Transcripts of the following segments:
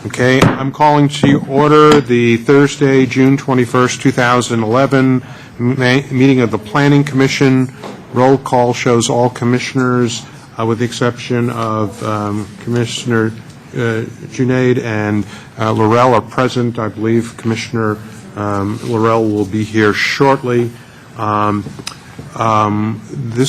Okay, I'm calling to order the Thursday, June 21st, 2011 meeting of the Planning Commission. Roll call shows all commissioners, with the exception of Commissioner Junaid and Laurel are present. I believe Commissioner Laurel will be here shortly. This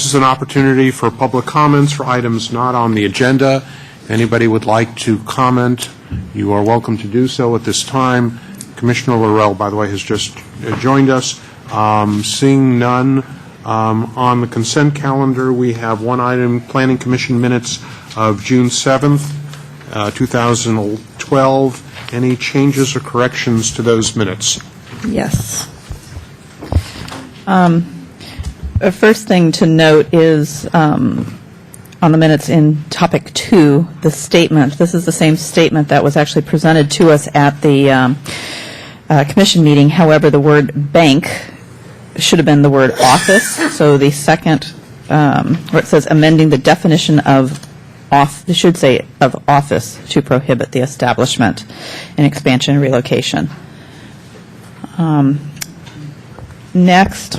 is an opportunity for public comments for items not on the agenda. If anybody would like to comment, you are welcome to do so at this time. Commissioner Laurel, by the way, has just joined us. Seeing none, on the consent calendar, we have one item, Planning Commission minutes of June 7th, 2012. Any changes or corrections to those minutes? Yes. The first thing to note is on the minutes in topic 2, the statement. This is the same statement that was actually presented to us at the commission meeting. However, the word bank should have been the word office. So the second, where it says amending the definition of it should say of office to prohibit the establishment and expansion and relocation. Next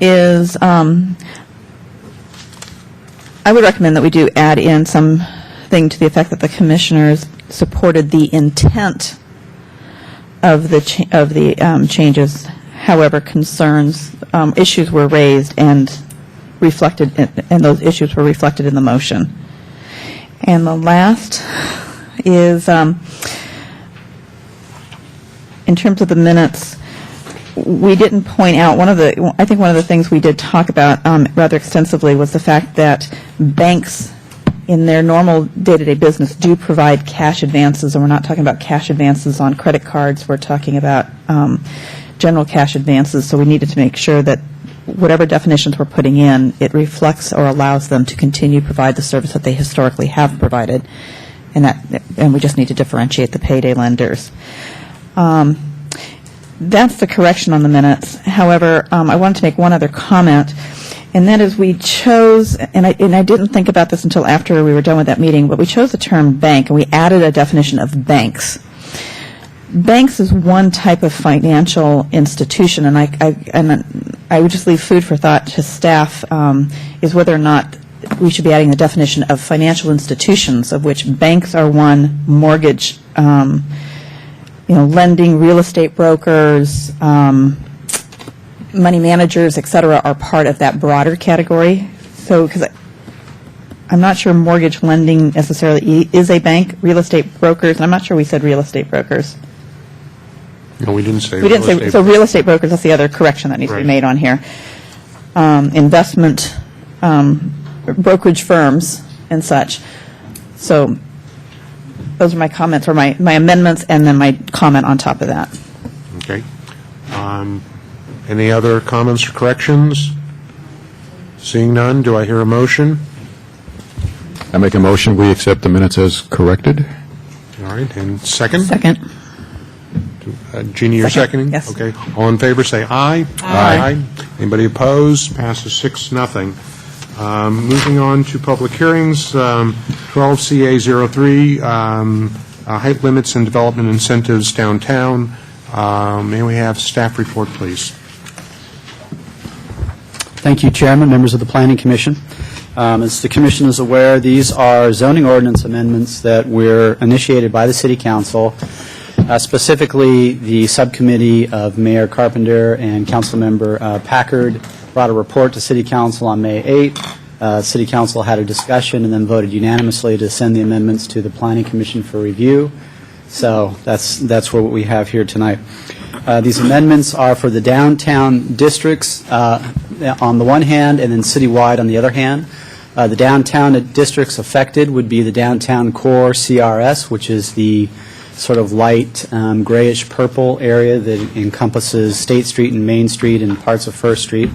is I would recommend that we do add in something to the effect that the commissioners supported the intent of the changes. However, concerns, issues were raised and reflected, and those issues were reflected in the motion. And the last is, in terms of the minutes, we didn't point out I think one of the things we did talk about rather extensively was the fact that banks in their normal day-to-day business do provide cash advances, and we're not talking about cash advances on credit cards. We're talking about general cash advances, so we needed to make sure that whatever definitions we're putting in, it reflects or allows them to continue to provide the service that they historically have provided, and we just need to differentiate the payday lenders. That's the correction on the minutes. However, I wanted to make one other comment, and that is we chose, and I didn't think about this until after we were done with that meeting, but we chose the term bank, and we added a definition of banks. Banks is one type of financial institution, and I would just leave food for thought to staff, is whether or not we should be adding the definition of financial institutions, of which banks are one, mortgage, lending, real estate brokers, money managers, et cetera, are part of that broader category. So, because I'm not sure mortgage lending necessarily is a bank, real estate brokers, and I'm not sure we said real estate brokers. No, we didn't say. We didn't say. So real estate brokers. That's the other correction that needs to be made on here. Investment brokerage firms and such. So those are my comments, or my amendments, and then my comment on top of that. Okay. Any other comments or corrections? Seeing none, do I hear a motion? I make a motion we accept the minutes as corrected. All right, and second? Second. Jeannie, you're seconding? Yes. Okay. All in favor, say aye. Aye. Anybody opposed? Passes 6-0. Moving on to public hearings, 12 CA 03, height limits and development incentives downtown. May we have staff report, please? Thank you, Chairman, members of the Planning Commission. As the Commission is aware, these are zoning ordinance amendments that were initiated by the City Council. Specifically, the subcommittee of Mayor Carpenter and Councilmember Packard brought a report to City Council on May 8th. City Council had a discussion and then voted unanimously to send the amendments to the Planning Commission for review. So that's what we have here tonight. These amendments are for the downtown districts on the one hand, and then citywide on the other hand. The downtown districts affected would be the downtown core CRS, which is the sort of light grayish purple area that encompasses State Street and Main Street and parts of First Street.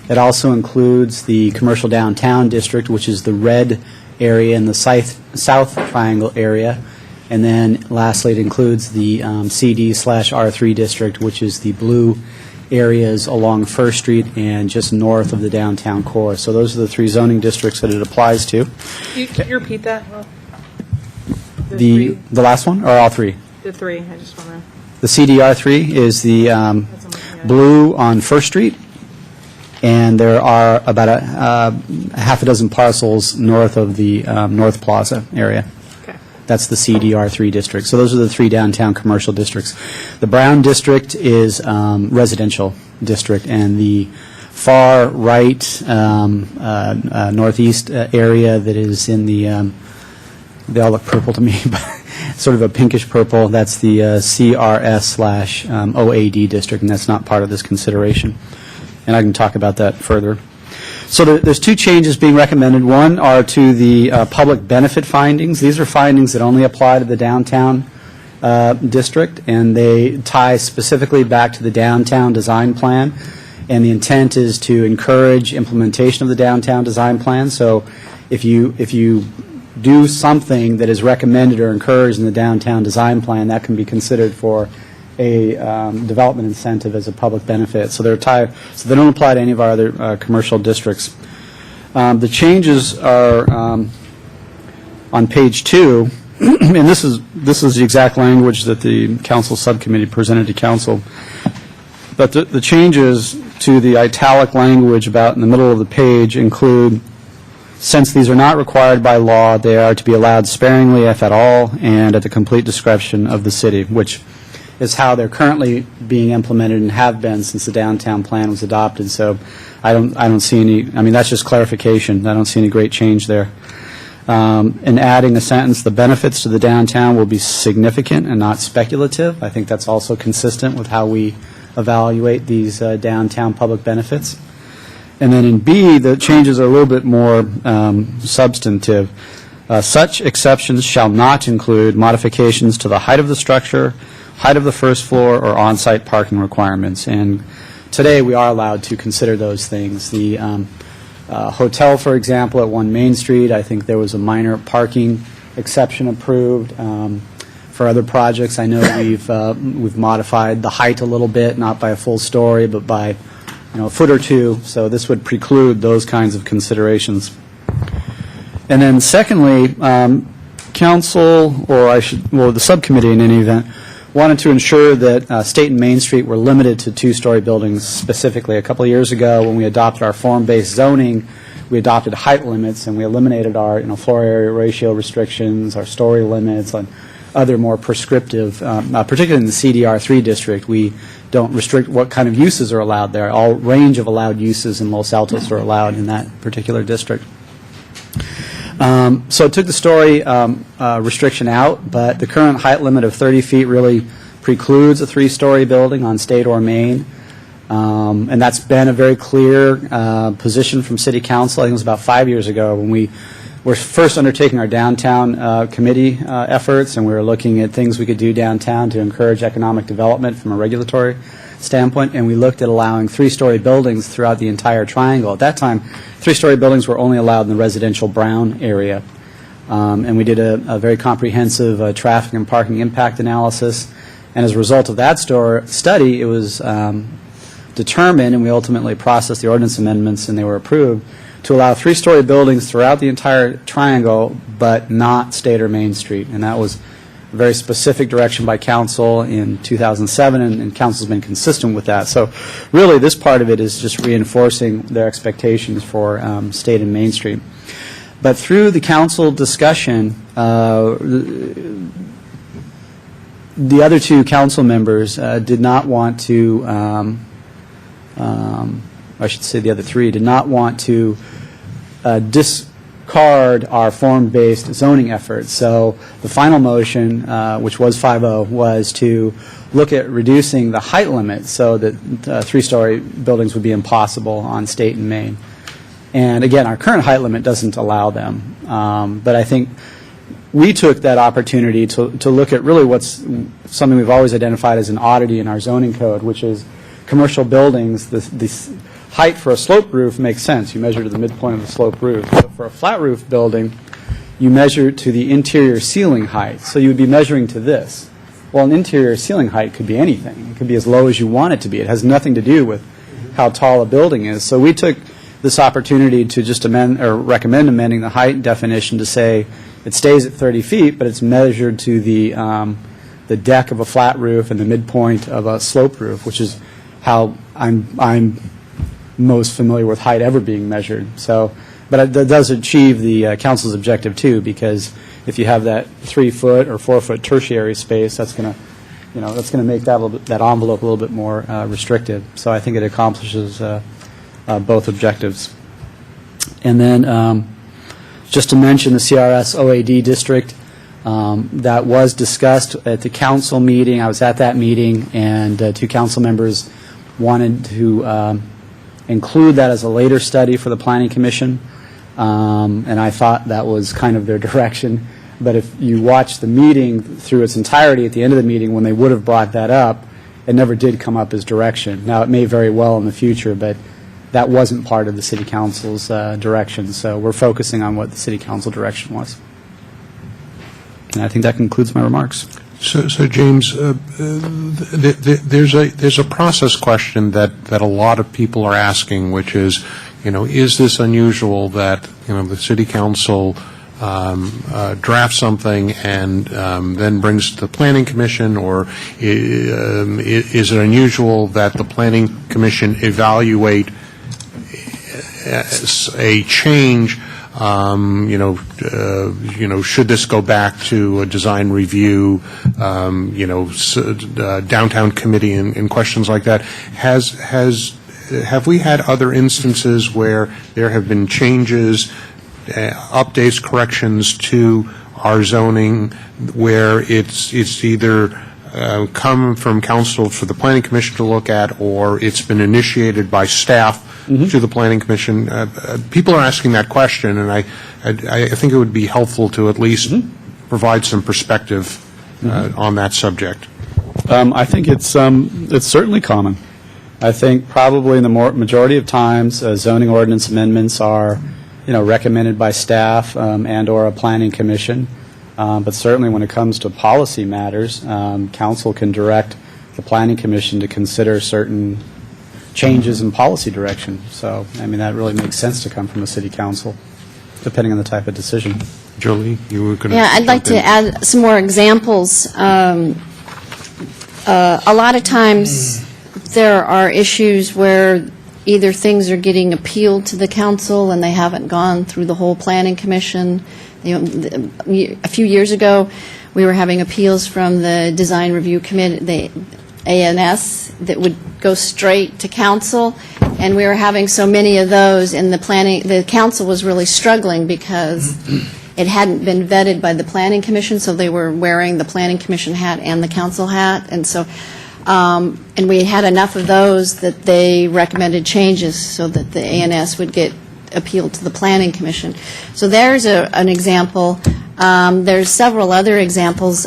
It also includes the commercial downtown district, which is the red area in the south triangle area. And then lastly, it includes the CD/R3 district, which is the blue areas along First Street and just north of the downtown core. So those are the three zoning districts that it applies to. Can you repeat that? The last one, or all three? The three, I just want to. The CDR3 is the blue on First Street, and there are about a half a dozen parcels north of the North Plaza area. Okay. That's the CDR3 district. So those are the three downtown commercial districts. The Brown district is residential district, and the far right northeast area that is in the they all look purple to me, but sort of a pinkish purple, that's the CRS/OAD district, and that's not part of this consideration. And I can talk about that further. So there's two changes being recommended. One are to the public benefit findings. These are findings that only apply to the downtown district, and they tie specifically back to the downtown design plan. And the intent is to encourage implementation of the downtown design plan. So if you do something that is recommended or encouraged in the downtown design plan, that can be considered for a development incentive as a public benefit. So they don't apply to any of our other commercial districts. The changes are on page 2, and this is the exact language that the council subcommittee presented to council. But the changes to the italic language about in the middle of the page include, since these are not required by law, they are to be allowed sparingly, if at all, and at the complete discretion of the city, which is how they're currently being implemented and have been since the downtown plan was adopted. So I don't see any, I mean, that's just clarification. I don't see any great change there. And adding a sentence, the benefits to the downtown will be significant and not speculative. I think that's also consistent with how we evaluate these downtown public benefits. And then in B, the changes are a little bit more substantive. Such exceptions shall not include modifications to the height of the structure, height of the first floor, or on-site parking requirements. And today we are allowed to consider those things. The hotel, for example, at 1 Main Street, I think there was a minor parking exception approved. For other projects, I know we've modified the height a little bit, not by a full story, but by a foot or two, so this would preclude those kinds of considerations. And then secondly, council, the subcommittee in any event, wanted to ensure that State and Main Street were limited to two-story buildings specifically. A couple of years ago, when we adopted our form-based zoning, we adopted height limits, and we eliminated our floor area ratio restrictions, our story limits, and other more prescriptive, particularly in the CDR3 district, we don't restrict what kind of uses are allowed there. All range of allowed uses in Los Altos are allowed in that particular district. So it took the story restriction out, but the current height limit of 30 feet really precludes a three-story building on State or Main. And that's been a very clear position from City Council. I think it was about 5 years ago when we were first undertaking our downtown committee efforts, and we were looking at things we could do downtown to encourage economic development from a regulatory standpoint, and we looked at allowing three-story buildings throughout the entire triangle. At that time, three-story buildings were only allowed in the residential Brown area, and we did a very comprehensive traffic and parking impact analysis, and as a result of that study, it was determined, and we ultimately processed the ordinance amendments, and they were approved, to allow three-story buildings throughout the entire triangle, but not State or Main Street. And that was a very specific direction by council in 2007, and council's been consistent with that. So really, this part of it is just reinforcing their expectations for State and Main Street. But through the council discussion, the other two council members did not want to, I should say the other three, did not want to discard our form-based zoning efforts. So the final motion, which was 5-0, was to look at reducing the height limit so that three-story buildings would be impossible on State and Main. And again, our current height limit doesn't allow them. But I think we took that opportunity to look at really what's something we've always identified as an oddity in our zoning code, which is commercial buildings. The height for a sloped roof makes sense. You measure to the midpoint of the sloped roof. But for a flat roof building, you measure to the interior ceiling height. So you would be measuring to this. Well, an interior ceiling height could be anything. It could be as low as you want it to be. It has nothing to do with how tall a building is. So we took this opportunity to just amend, or recommend amending the height definition to say it stays at 30 feet, but it's measured to the deck of a flat roof and the midpoint of a sloped roof, which is how I'm most familiar with height ever being measured. So, but that does achieve the council's objective too, because if you have that 3-foot or 4-foot tertiary space, that's going to, that's going to make that envelope a little bit more restrictive. So I think it accomplishes both objectives. And then just to mention the CRS OAD district, that was discussed at the council meeting. I was at that meeting, and 2 council members wanted to include that as a later study for the Planning Commission, and I thought that was kind of their direction. But if you watch the meeting through its entirety, at the end of the meeting, when they would have brought that up, it never did come up as direction. Now, it may very well in the future, but that wasn't part of the City Council's direction. So we're focusing on what the City Council direction was. And I think that concludes my remarks. So James, there's a process question that a lot of people are asking, which is, is this unusual that, the City Council drafts something and then brings it to the Planning Commission, or is it unusual that the Planning Commission evaluate a change? Should this go back to a design review, downtown committee and questions like that? Have we had other instances where there have been changes, updates, corrections to our zoning where it's either come from council for the Planning Commission to look at, or it's been initiated by staff to the Planning Commission? People are asking that question, and I think it would be helpful to at least provide some perspective on that subject. I think it's certainly common. I think probably in the majority of times, zoning ordinance amendments are, recommended by staff and/or a Planning Commission. But certainly when it comes to policy matters, council can direct the Planning Commission to consider certain changes in policy direction. So, that really makes sense to come from the City Council, depending on the type of decision. Jolie, you were going to... Yeah, I'd like to add some more examples. A lot of times there are issues where either things are getting appealed to the council and they haven't gone through the whole Planning Commission. A few years ago, we were having appeals from the Design Review Committee, the ANS, that would go straight to council, and we were having so many of those, and the council was really struggling because it hadn't been vetted by the Planning Commission, so they were wearing the Planning Commission hat and the council hat, and so and we had enough of those that they recommended changes so that the ANS would get appealed to the Planning Commission. So there's an example. There's several other examples,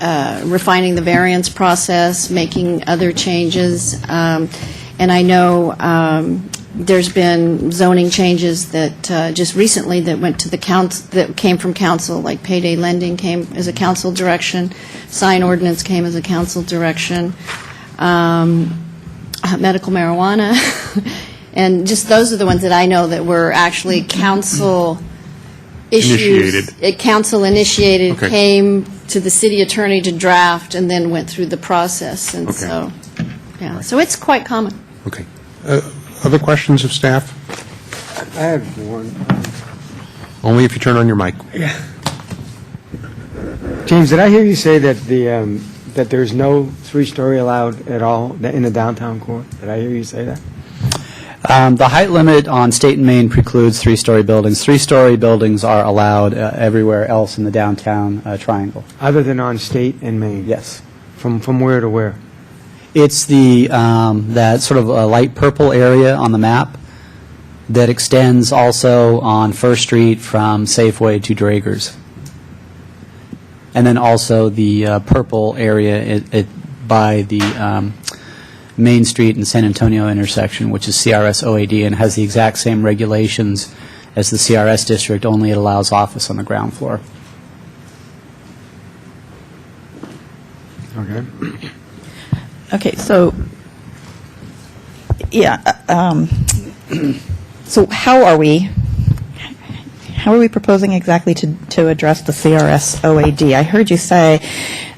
refining the variance process, making other changes, and I know there's been zoning changes that just recently that went to the council, that came from council, like payday lending came as a council direction, sign ordinance came as a council direction, medical marijuana. And just those are the ones that I know that were actually council issues. Council initiated, Okay. came to the city attorney to draft, and then went through the process. And Okay. so, yeah, so it's quite common. Okay. Other questions of staff? I have one. Only if you turn on your mic. James, did I hear you say that that there's no 3-story allowed at all in the downtown core? Did I hear you say that? The height limit on State and Main precludes 3-story buildings. 3-story buildings are allowed everywhere else in the downtown triangle. Other than on State and Main? Yes. From where to where? It's the that sort of light purple area on the map that extends also on First Street from Safeway to Drager's. And then also the purple area by the Main Street and San Antonio intersection, which is CRS OAD and has the exact same regulations as the CRS district, only it allows office on the ground floor. Okay. Okay, so, yeah, So how are we proposing exactly to address the CRS OAD? I heard you say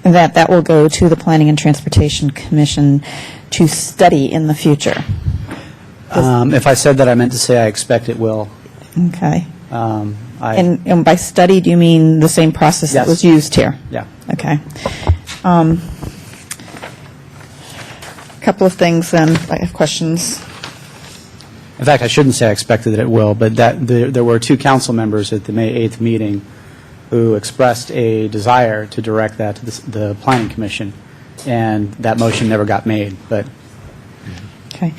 that that will go to the Planning and Transportation Commission to study in the future. If I said that, I meant to say I expect it will. Okay. I- And by study, do you mean the same process that Yes. was used here? Yeah. Okay. Couple of things then, I have questions. In fact, I shouldn't say I expected that it will, but there were two council members at the May 8th meeting who expressed a desire to direct that to the Planning Commission, and that motion never got made, but Okay.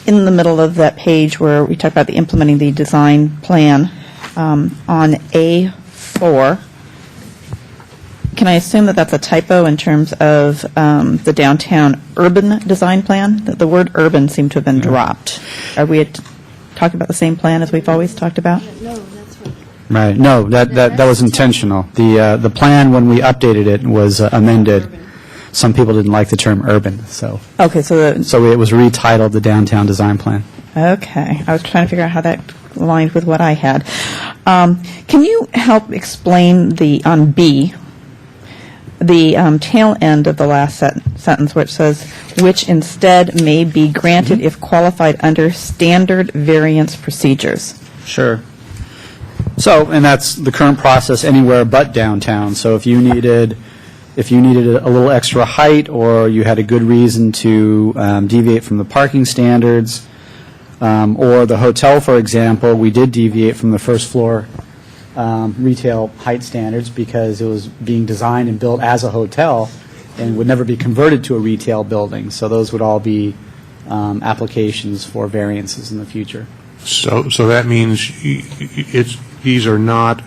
In the middle of that page where we talk about the implementing the design plan, on A4, can I assume that that's a typo in terms of the downtown urban design plan? That the word urban seemed to have been dropped. Are we talking about the same plan as we've always talked about? No, that's what. Right, no, that was intentional. The plan, when we updated it, was amended. Some people didn't like the term urban, so Okay, so it was retitled the Downtown Design Plan. okay, I was trying to figure out how that aligned with what I had. Can you help explain on B, the tail end of the last sentence where it says, which instead may be granted if qualified under standard variance procedures? Sure. So, and that's the current process anywhere but downtown. So if you needed a little extra height, or you had a good reason to deviate from the parking standards, or the hotel, for example, we did deviate from the first floor retail height standards because it was being designed and built as a hotel and would never be converted to a retail building. So those would all be applications for variances in the future. So that means these are not,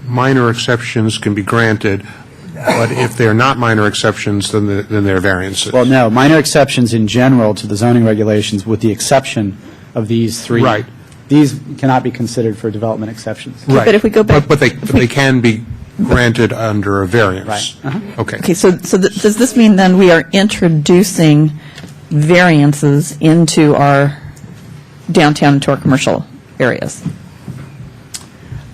minor exceptions can be granted, but if they're not minor exceptions, then they're variances. Well, no, minor exceptions in general to the zoning regulations, with the exception of these three. Right. These cannot be considered for development exceptions. Right. But if we go back- But they can be granted under a variance. Right. Okay. Okay, so does this mean then we are introducing variances into our downtown, into our commercial areas?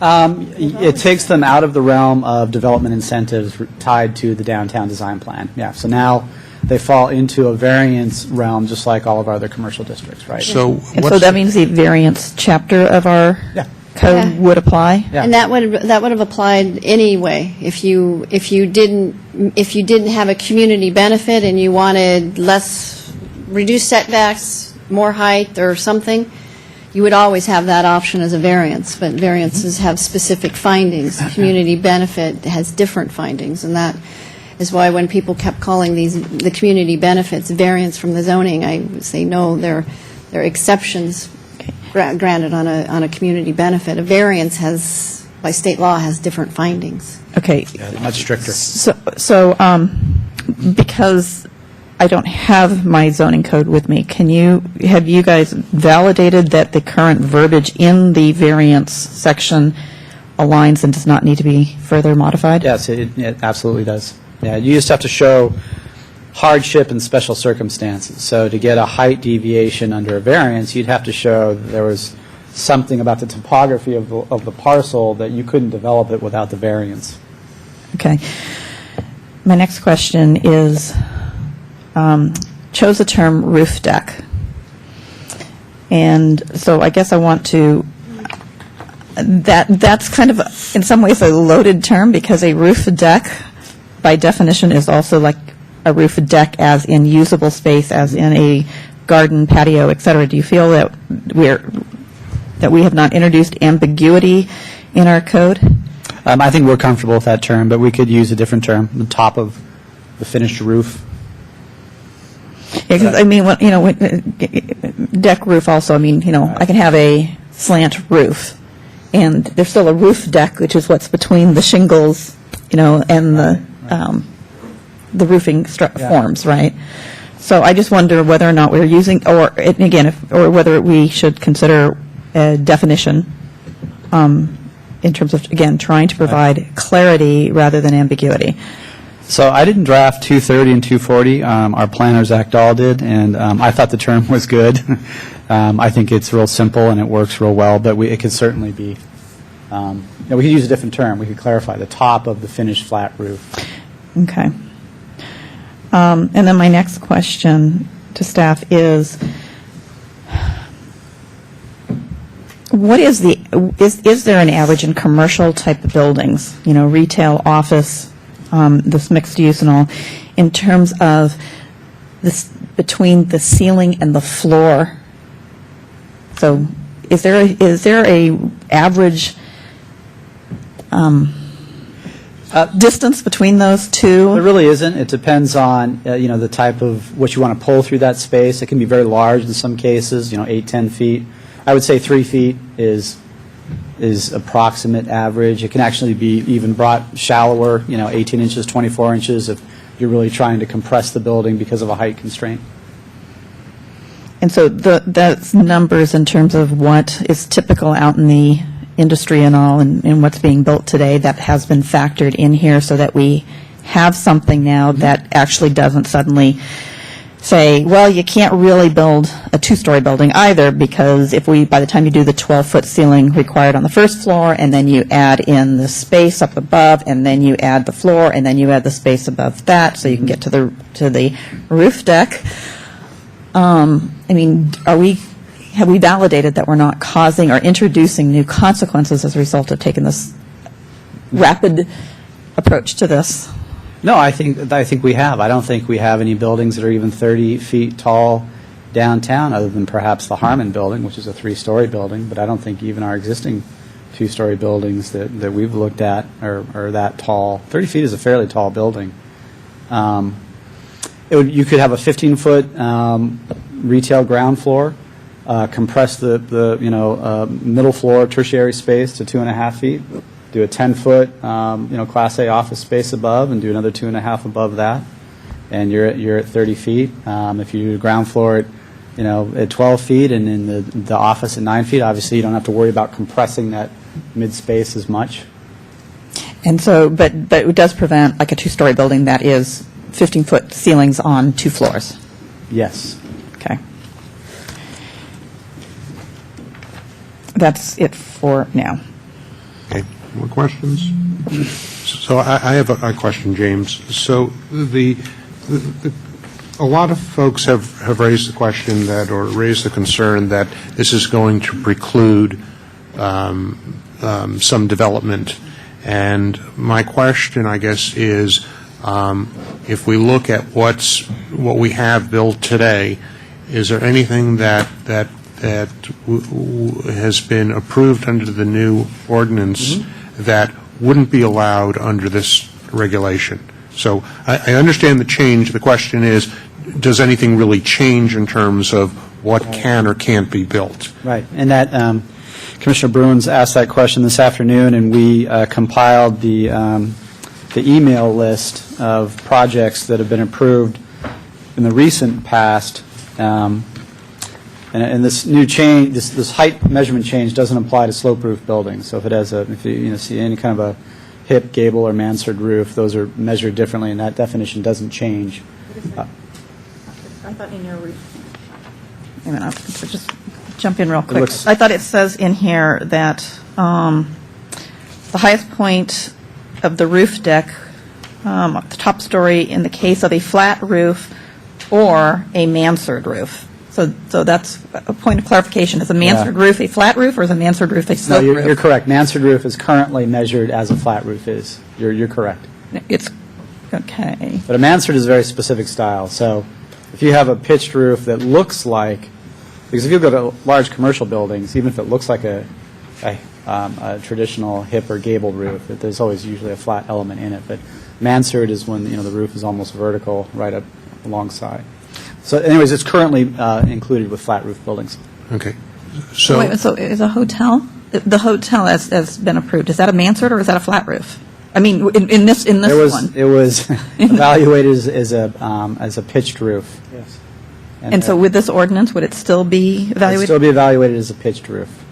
It takes them out of the realm of development incentives tied to the downtown design plan. Yeah, so now they fall into a variance realm, just like all of our other commercial districts, right? So And so what's that means the variance chapter of our Yeah. code Yeah. would apply? Yeah. And that would have applied anyway, if you didn't have a community benefit and you wanted reduced setbacks, more height or something, you would always have that option as a variance, but variances have specific findings. Community benefit has different findings, and that is why when people kept calling the community benefits variance from the zoning, I would say, no, they're exceptions granted on a community benefit. A variance by state law, has different findings. Okay, Much stricter. so because I don't have my zoning code with me, have you guys validated that the current verbiage in the variance section aligns and does not need to be further modified? Yes, it absolutely does. Yeah, you just have to show hardship and special circumstances. So to get a height deviation under a variance, you'd have to show that there was something about the topography of the parcel that you couldn't develop it without the variance. Okay. My next question is, chose the term roof deck. And so I guess I want to, that's kind of, in some ways, a loaded term, because a roof deck, by definition, is also like a roof deck as in usable space, as in a garden, patio, et cetera. Do you feel that we have not introduced ambiguity in our code? I think we're comfortable with that term, but we could use a different term, the top of the finished roof. Because, I mean, deck roof also, I mean, I can have a slant roof, and there's still a roof deck, which is what's between the shingles, and the roofing forms, right? So I just wonder whether or not we're using, or again, or whether we should consider a definition in terms of, again, trying to provide clarity rather than ambiguity. So I didn't draft 230 and 240. Our planner, Zach Dahl, did, and I thought the term was good. I think it's real simple and it works real well, but it could certainly be, we could use a different term. We could clarify the top of the finished flat roof. Okay. And then my next question to staff is, what is is there an average in commercial type of buildings, retail, office, this mixed use and all, in terms of this between the ceiling and the floor? So is there a average distance between those two? There really isn't. It depends on, the type of, what you want to pull through that space. It can be very large in some cases, 8, 10 feet. I would say 3 feet is approximate average. It can actually be even brought shallower, 18 inches, 24 inches, if you're really trying to compress the building because of a height constraint. And so that's numbers in terms of what is typical out in the industry and all, and what's being built today, that has been factored in here so that we have something now that actually doesn't suddenly say, well, you can't really build a two-story building either, because by the time you do the 12-foot ceiling required on the first floor, and then you add in the space up above, and then you add the floor, and then you add the space above that, so you can get to the roof deck. Have we validated that we're not causing or introducing new consequences as a result of taking this rapid approach to this? No, I think we have. I don't think we have any buildings that are even 30 feet tall downtown, other than perhaps the Harmon building, which is a 3-story building, but I don't think even our existing 2-story buildings that we've looked at are that tall. 30 feet is a fairly tall building. You could have a 15-foot retail ground floor, compress the middle floor tertiary space to 2.5 feet, do a 10-foot Class A office space above, and do another 2.5 above that, and you're at 30 feet. If you do the ground floor at 12 feet, and in the office at 9 feet, obviously you don't have to worry about compressing that mid space as much. And so, but it does prevent like a 2-story building that is 15-foot ceilings on 2 floors. Yes. Okay. That's it for now. Okay, more questions? So I have a question, James. So a lot of folks have raised the question or raised the concern that this is going to preclude some development. And my question, I guess, is if we look at what we have built today, is there anything that has been approved under the new ordinance that wouldn't be allowed under this regulation? So I understand the change. The question is, does anything really change in terms of what can or can't be built? Right. And that Commissioner Bruins asked that question this afternoon, and we compiled the email list of projects that have been approved in the recent past. And this new change, this height measurement change doesn't apply to slope-roof buildings. So if you see any kind of a hip, gable, or mansard roof, those are measured differently, and that definition doesn't change. I thought in your wait a minute, I'll just jump in real quick. I thought it says in here that the highest point of the roof deck, the top story, in the case of a flat roof or a mansard roof. So that's a point of clarification. Is a mansard roof a flat roof, or is a mansard roof a slope roof? No, you're correct. Mansard roof is currently measured as a flat roof is. You're correct. It's okay. But a mansard is a very specific style. So if you have a pitched roof that looks like, because if you go to large commercial buildings, even if it looks like a traditional hip or gable roof, there's always usually a flat element in it. But mansard is when the roof is almost vertical right up alongside. So anyways, it's currently included with flat roof buildings. Okay. So Wait, so is a hotel, the hotel has been approved, is that a mansard or is that a flat roof? I mean, in this one. It was evaluated as a pitched roof. Yes. And so with this ordinance, would it still be It'd evaluated? still be evaluated as a pitched roof.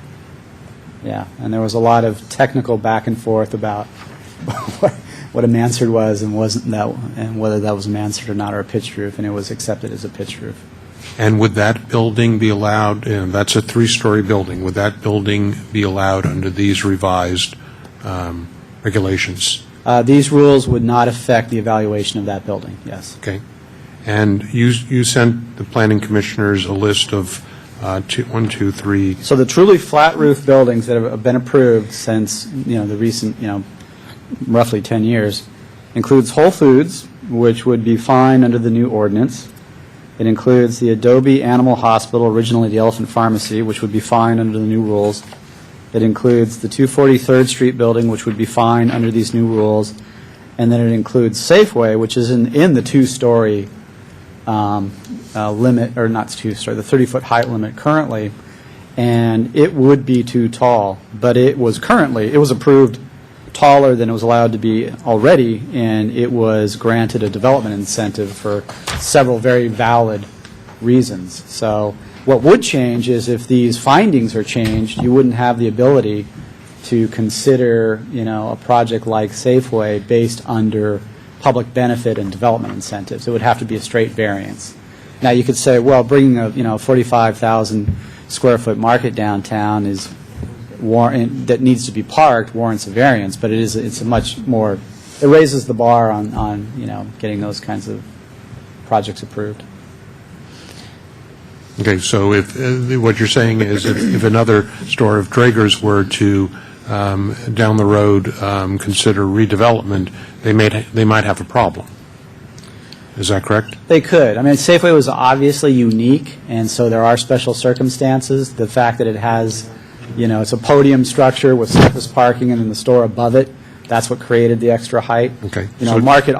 Yeah, and there was a lot of technical back and forth about what a mansard was and wasn't that, and whether that was a mansard or not, or a pitched roof, and it was accepted as a pitched roof. And would that building be allowed, and that's a three-story building, would that building be allowed under these revised regulations? These rules would not affect the evaluation of that building, yes. Okay. And you sent the planning commissioners a list of 1, 2, 3, So the truly flat roof buildings that have been approved since, the recent, roughly 10 years, includes Whole Foods, which would be fine under the new ordinance. It includes the Adobe Animal Hospital, originally the Elephant Pharmacy, which would be fine under the new rules. It includes the 243rd Street building, which would be fine under these new rules. And then it includes Safeway, which is in the two-story limit, or not two-story, the 30-foot height limit currently, and it would be too tall. But it was approved taller than it was allowed to be already, and it was granted a development incentive for several very valid reasons. So what would change is if these findings are changed, you wouldn't have the ability to consider, a project like Safeway based under public benefit and development incentives. It would have to be a straight variance. Now, you could say, well, bringing a 45,000 square foot market downtown that needs to be parked warrants a variance, but it's a much more, it raises the bar on getting those kinds of projects approved. okay, so if, what you're saying is if another store of Draeger's were to, down the road, consider redevelopment, they might have a problem. Is that correct? They could. I mean, Safeway was obviously unique, and so there are special circumstances. The fact that it has, it's a podium structure with surface parking and in the store above it, that's what created the extra height. Okay. Market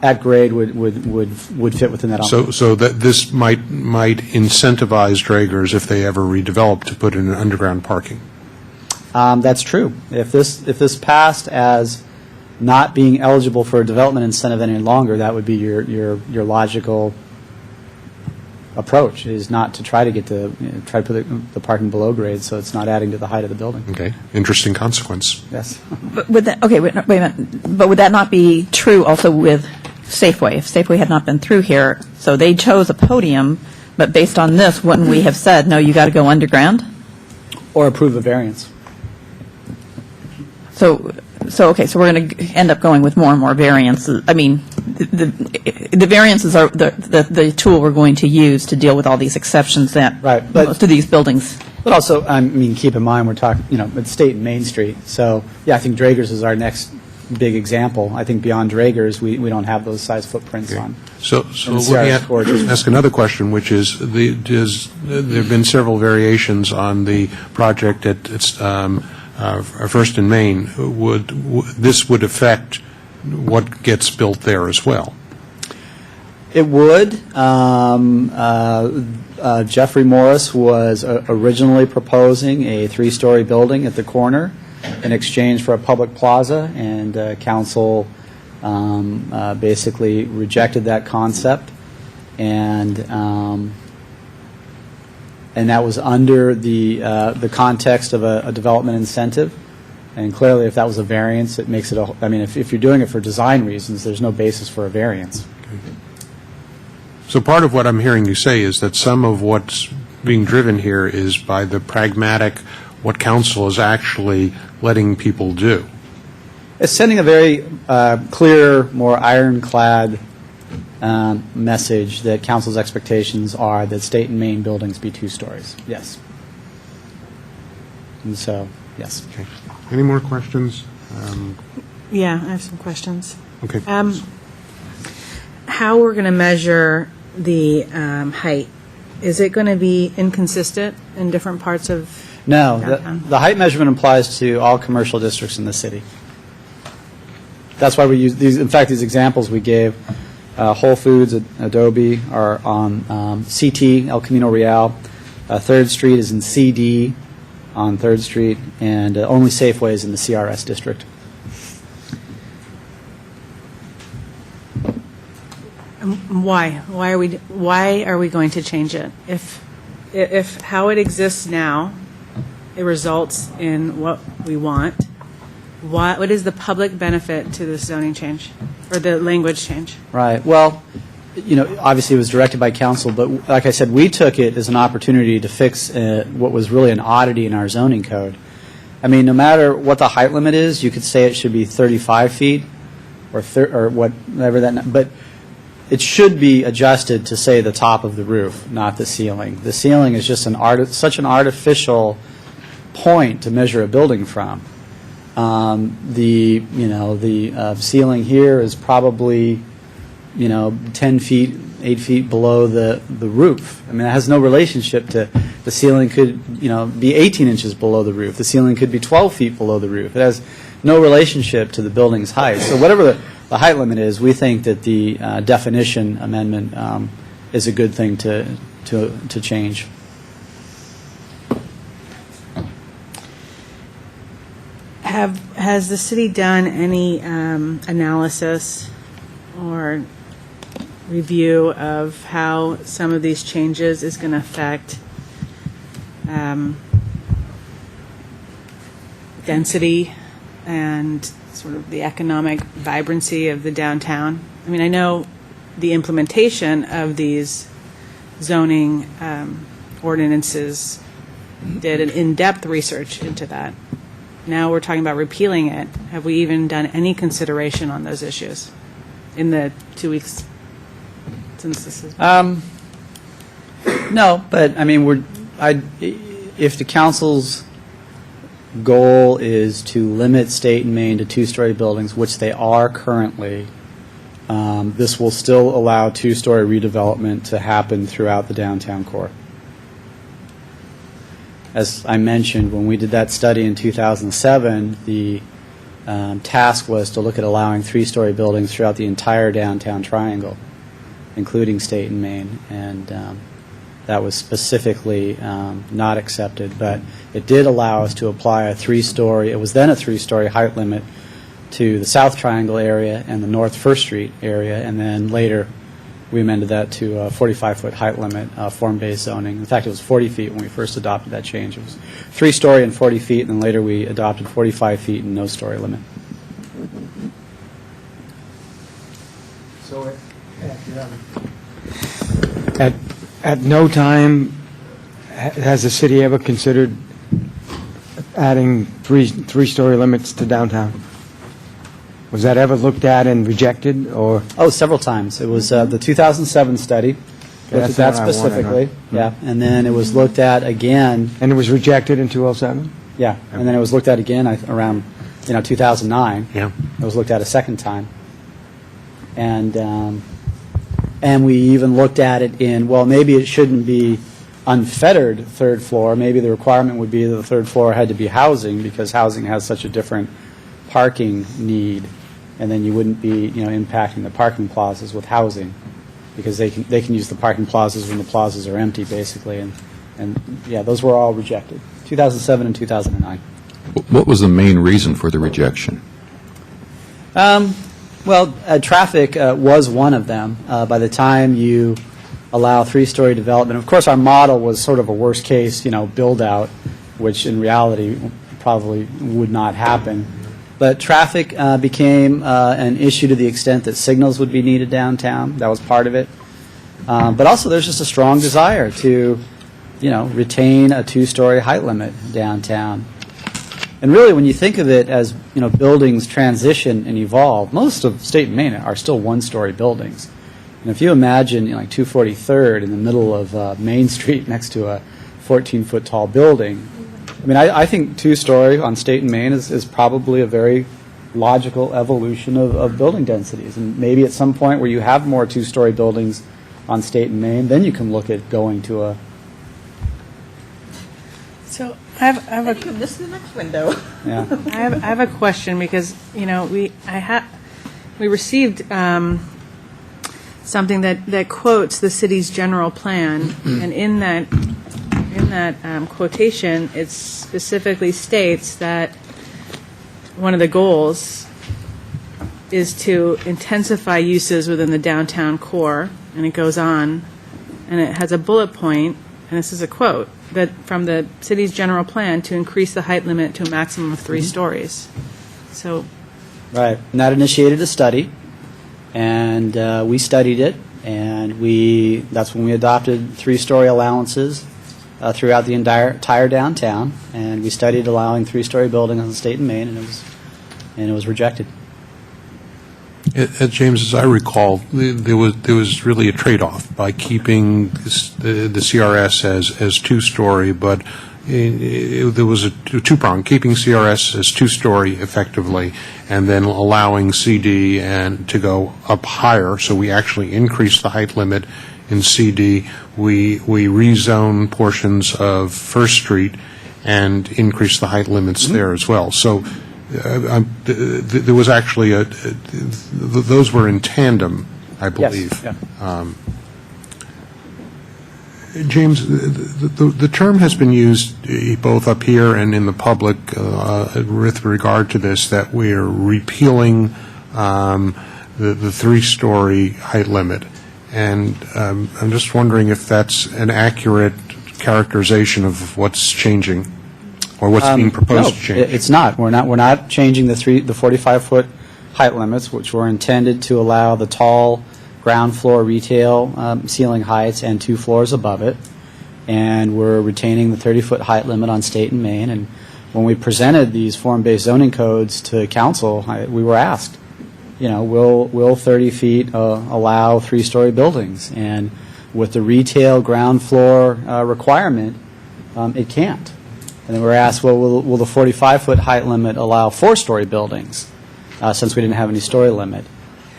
at grade would fit within that. So that this might incentivize Draeger's if they ever redevelop to put in an underground parking. That's true. If this passed as not being eligible for a development incentive any longer, that would be your logical approach, is not to try to try to put the parking below grade so it's not adding to the height of the building. Okay. Interesting consequence. Yes. But would that, okay, wait a minute, but would that not be true also with Safeway? If Safeway had not been through here, so they chose a podium, but based on this, wouldn't we have said, no, you got to go underground? Or approve a variance. So okay, so we're going to end up going with more and more variances. I mean, the variances are the tool we're going to use to deal with all these exceptions that Right, but- most of these buildings. But also, keep in mind, we're talking, it's State and Main Street. So, yeah, I think Draeger's is our next big example. I think beyond Draeger's, we don't have those size footprints on. So And let CRS me corridors. ask another question, which is, there have been several variations on the project at First and Main. This would affect what gets built there as well? It would. Jeffrey Morris was originally proposing a three-story building at the corner in exchange for a public plaza, and council basically rejected that concept, and that was under the context of a development incentive. And clearly, if that was a variance, it makes it if you're doing it for design reasons, there's no basis for a variance. So part of what I'm hearing you say is that some of what's being driven here is by the pragmatic, what council is actually letting people do. It's sending a very clear, more ironclad message that council's expectations are that State and Main buildings be 2 stories. Yes. And so, yes. Okay. Any more questions? Yeah, I have some questions. Okay. How we're going to measure the height? Is it going to be inconsistent in different parts of? No, downtown? the height measurement applies to all commercial districts in the city. That's why we use these. In fact, these examples we gave, Whole Foods, Adobe, are on CT, El Camino Real. 3rd Street is in CD on 3rd Street, and only Safeway is in the CRS district. Why? Why are we going to change it? If how it exists now it results in what we want, what is the public benefit to this zoning change, or the language change? Right. Well, obviously it was directed by council, but like I said, we took it as an opportunity to fix what was really an oddity in our zoning code. I mean, no matter what the height limit is, you could say it should be 35 feet or whatever that, but it should be adjusted to, say, the top of the roof, not the ceiling. The ceiling is just such an artificial point to measure a building from. The ceiling here is probably 10 feet, 8 feet below the roof. I mean, it has no relationship to the ceiling could be 18 inches below the roof. The ceiling could be 12 feet below the roof. It has no relationship to the building's height. So whatever the height limit is, we think that the definition amendment is a good thing to change. Has the city done any analysis or review of how some of these changes is going to affect density and sort of the economic vibrancy of the downtown? I mean, I know the implementation of these zoning ordinances did an in-depth research into that. Now we're talking about repealing it. Have we even done any consideration on those issues in the 2 weeks since this is? No, but I mean, if the council's goal is to limit State and Main to two-story buildings, which they are currently, this will still allow two-story redevelopment to happen throughout the downtown core. As I mentioned, when we did that study in 2007, the task was to look at allowing three-story buildings throughout the entire downtown triangle, including State and Main, and that was specifically not accepted. But it did allow us to apply a three-story, it was then a three-story height limit to the South Triangle area and the North First Street area, and then later we amended that to a 45-foot height limit, form-based zoning. In fact, it was 40 feet when we first adopted that change. It was three-story and 40 feet, and then later we adopted 45 feet and no story limit. So at no time has the city ever considered adding three-story limits to downtown? Was that ever looked at and rejected, or? Oh, several times. It was the 2007 study. Looked at that what I wanted, specifically. huh? Yeah, and then it was looked at again. And it was rejected in 2007? Yeah, and then it was looked at again around 2009. Yeah. It was looked at a second time. And we even looked at it in, well, maybe it shouldn't be unfettered third floor. Maybe the requirement would be that the third floor had to be housing, because housing has such a different parking need, and then you wouldn't be impacting the parking plazas with housing, because they can use the parking plazas when the plazas are empty, basically. And yeah, those were all rejected, 2007 and 2009. What was the main reason for the rejection? Well, traffic was one of them. By the time you allow three-story development, of course, our model was sort of a worst-case, build-out, which in reality probably would not happen. But traffic became an issue to the extent that signals would be needed downtown. That was part of it. But also, there's just a strong desire to, retain a two-story height limit downtown. And really, when you think of it as, buildings transition and evolve, most of State and Main are still one-story buildings. And if you imagine, like 243rd in the middle of Main Street next to a 14-foot tall building, I mean, I think two-story on State and Main is probably a very logical evolution of building densities. And maybe at some point where you have more two-story buildings on State and Main, then you can look at going to a... So I have a This is the next window. Yeah. I have a question, because we received something that quotes the city's general plan, and in that quotation, it specifically states that one of the goals is to intensify uses within the downtown core, and it goes on, and it has a bullet point and this is a quote, that from the city's general plan to increase the height limit to a maximum of 3 stories. So, Right. And that initiated a study, and we studied it, and that's when we adopted 3-story allowances throughout the entire downtown, and we studied allowing 3-story buildings in the state of Maine, and it was rejected. James, as I recall, there was really a trade-off by keeping the CRS as 2-story, but there was a two-prong, keeping CRS as 2-story effectively, and then allowing CD to go up higher, so we actually increased the height limit in CD. We rezone portions of First Street and increased the height limits there as well. So there was actually those were in tandem, I believe. Yes. Yeah. James, the term has been used both up here and in the public with regard to this, that we're repealing the 3-story height limit. And I'm just wondering if that's an accurate characterization of what's changing or what's being proposed to change. No, it's not. We're not changing the 45-foot height limits, which were intended to allow the tall ground floor retail ceiling heights and 2 floors above it. And we're retaining the 30-foot height limit on State and Main. And when we presented these form-based zoning codes to council, we were asked, will 30 feet allow 3-story buildings? And with the retail ground floor requirement, it can't. And then we were asked, well, will the 45-foot height limit allow 4-story buildings, since we didn't have any story limit?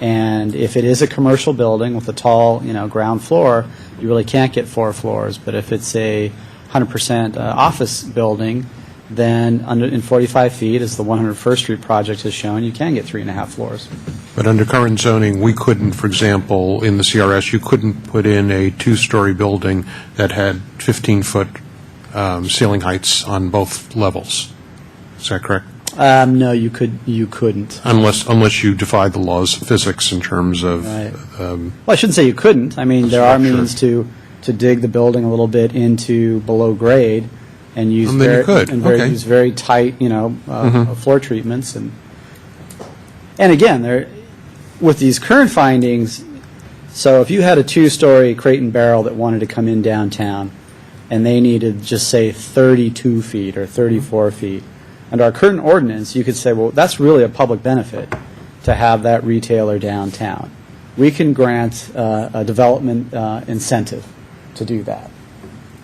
And if it is a commercial building with a tall, ground floor, you really can't get 4 floors. But if it's a 100% office building, then in 45 feet, as the 101st Street project has shown, you can get 3.5 floors. But under current zoning, we couldn't, for example, in the CRS, you couldn't put in a 2-story building that had 15-foot ceiling heights on both levels. Is that correct? No, you couldn't. Unless you defy the laws of physics in terms of... Right. Well, I shouldn't say you couldn't. I mean, there are Structure. means to dig the building a little bit into below grade and use And then you could. Okay. use very tight, floor treatments. And again, with these current findings, so if you had a 2-story Crate and Barrel that wanted to come in downtown, and they needed, just say, 32 feet or 34 feet, under our current ordinance, you could say, well, that's really a public benefit to have that retailer downtown. We can grant a development incentive to do that.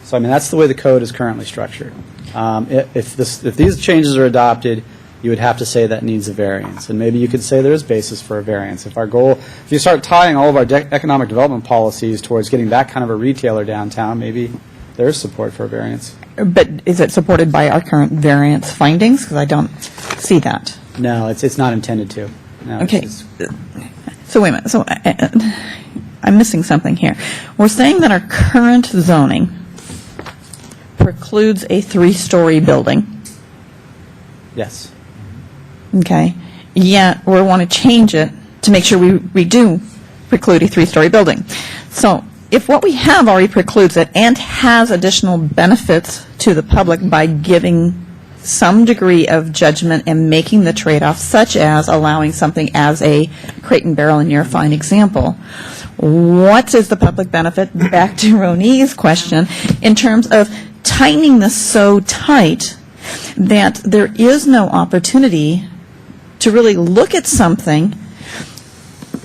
So, I mean, that's the way the code is currently structured. If these changes are adopted, you would have to say that needs a variance. And maybe you could say there is basis for a variance. If you start tying all of our economic development policies towards getting that kind of a retailer downtown, maybe there is support for a variance. But is it supported by our current variance findings? Because I don't see that. No, it's not intended to. No, Okay. So wait a minute. So I'm missing something here. We're saying that our current zoning precludes a 3-story building, Yes. okay? Yet we want to change it to make sure we do preclude a 3-story building. So if what we have already precludes it and has additional benefits to the public by giving some degree of judgment and making the trade-off, such as allowing something as a Crate and Barrel in your fine example, what is the public benefit, back to Roni's question, in terms of tightening this so tight that there is no opportunity to really look at something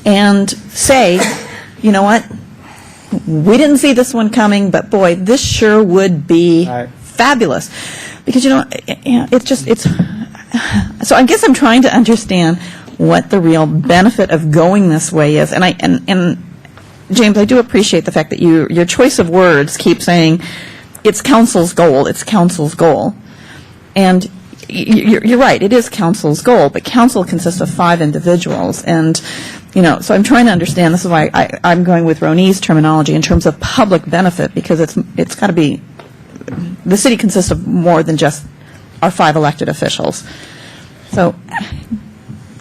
and say, you know what, we didn't see this one coming, but boy, this sure would be Right. fabulous. Because, it's so I guess I'm trying to understand what the real benefit of going this way is. And James, I do appreciate the fact that your choice of words keep saying it's council's goal, it's council's goal. And you're right, it is council's goal, but council consists of 5 individuals. And, so I'm trying to understand, this is why I'm going with Roni's terminology in terms of public benefit, because it's got to be, the city consists of more than just our 5 elected officials. So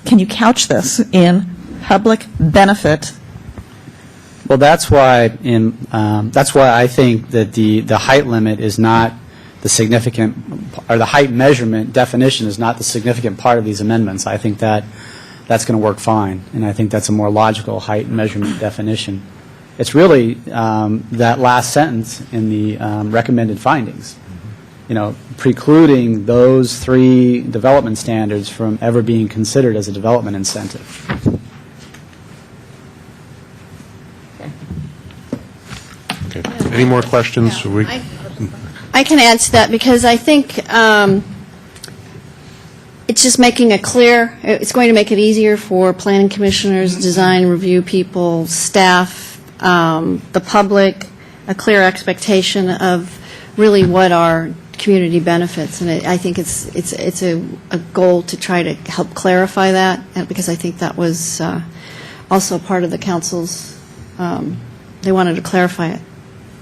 can you couch this in public benefit Well, that's why I think that the height limit is not the significant, or the height measurement definition is not the significant part of these amendments. I think that's going to work fine, and I think that's a more logical height measurement definition. It's really that last sentence in the recommended findings, precluding those 3 development standards from ever being considered as a development incentive. Okay. Any more questions? Yeah, I can add to that because I think it's just making it's going to make it easier for planning commissioners, design review people, staff, the public, a clear expectation of really what are community benefits. And I think it's a goal to try to help clarify that, because I think that was also part of the council's, they wanted to clarify it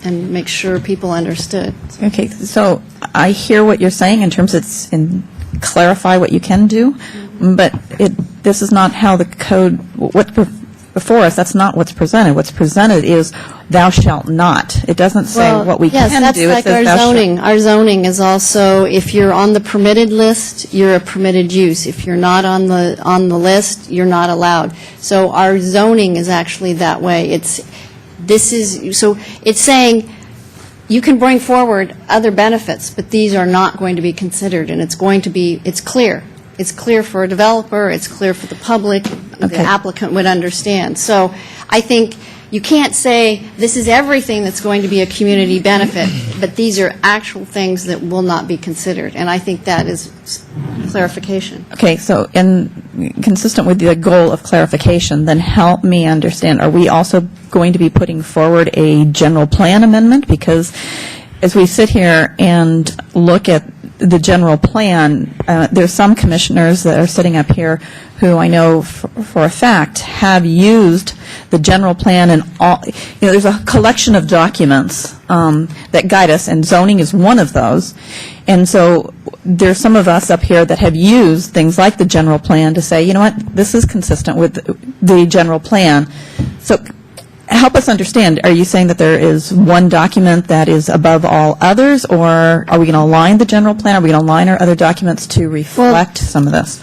and make sure people understood. Okay, so I hear what you're saying in terms of clarify what you can do, but this is not how the code, what's before us, that's not what's presented. What's presented is thou shalt not. It doesn't say what we can do. Yes, It that's like says our thou shalt. zoning. Our zoning is also, if you're on the permitted list, you're a permitted use. If you're not on the list, you're not allowed. So our zoning is actually that way. It's saying you can bring forward other benefits, but these are not going to be considered, and it's clear. It's clear for a developer, it's clear for the public, the Okay. applicant would understand. So I think you can't say this is everything that's going to be a community benefit, but these are actual things that will not be considered, and I think that is clarification. Okay, so consistent with the goal of clarification, then help me understand, are we also going to be putting forward a general plan amendment? Because as we sit here and look at the general plan, there's some commissioners that are sitting up here who I know for a fact have used the general plan and all, there's a collection of documents that guide us, and zoning is one of those. And so there's some of us up here that have used things like the general plan to say, you know what, this is consistent with the general plan. So help us understand, are you saying that there is one document that is above all others, or are we going to align the general plan? Are we going to align our other documents to reflect some of this?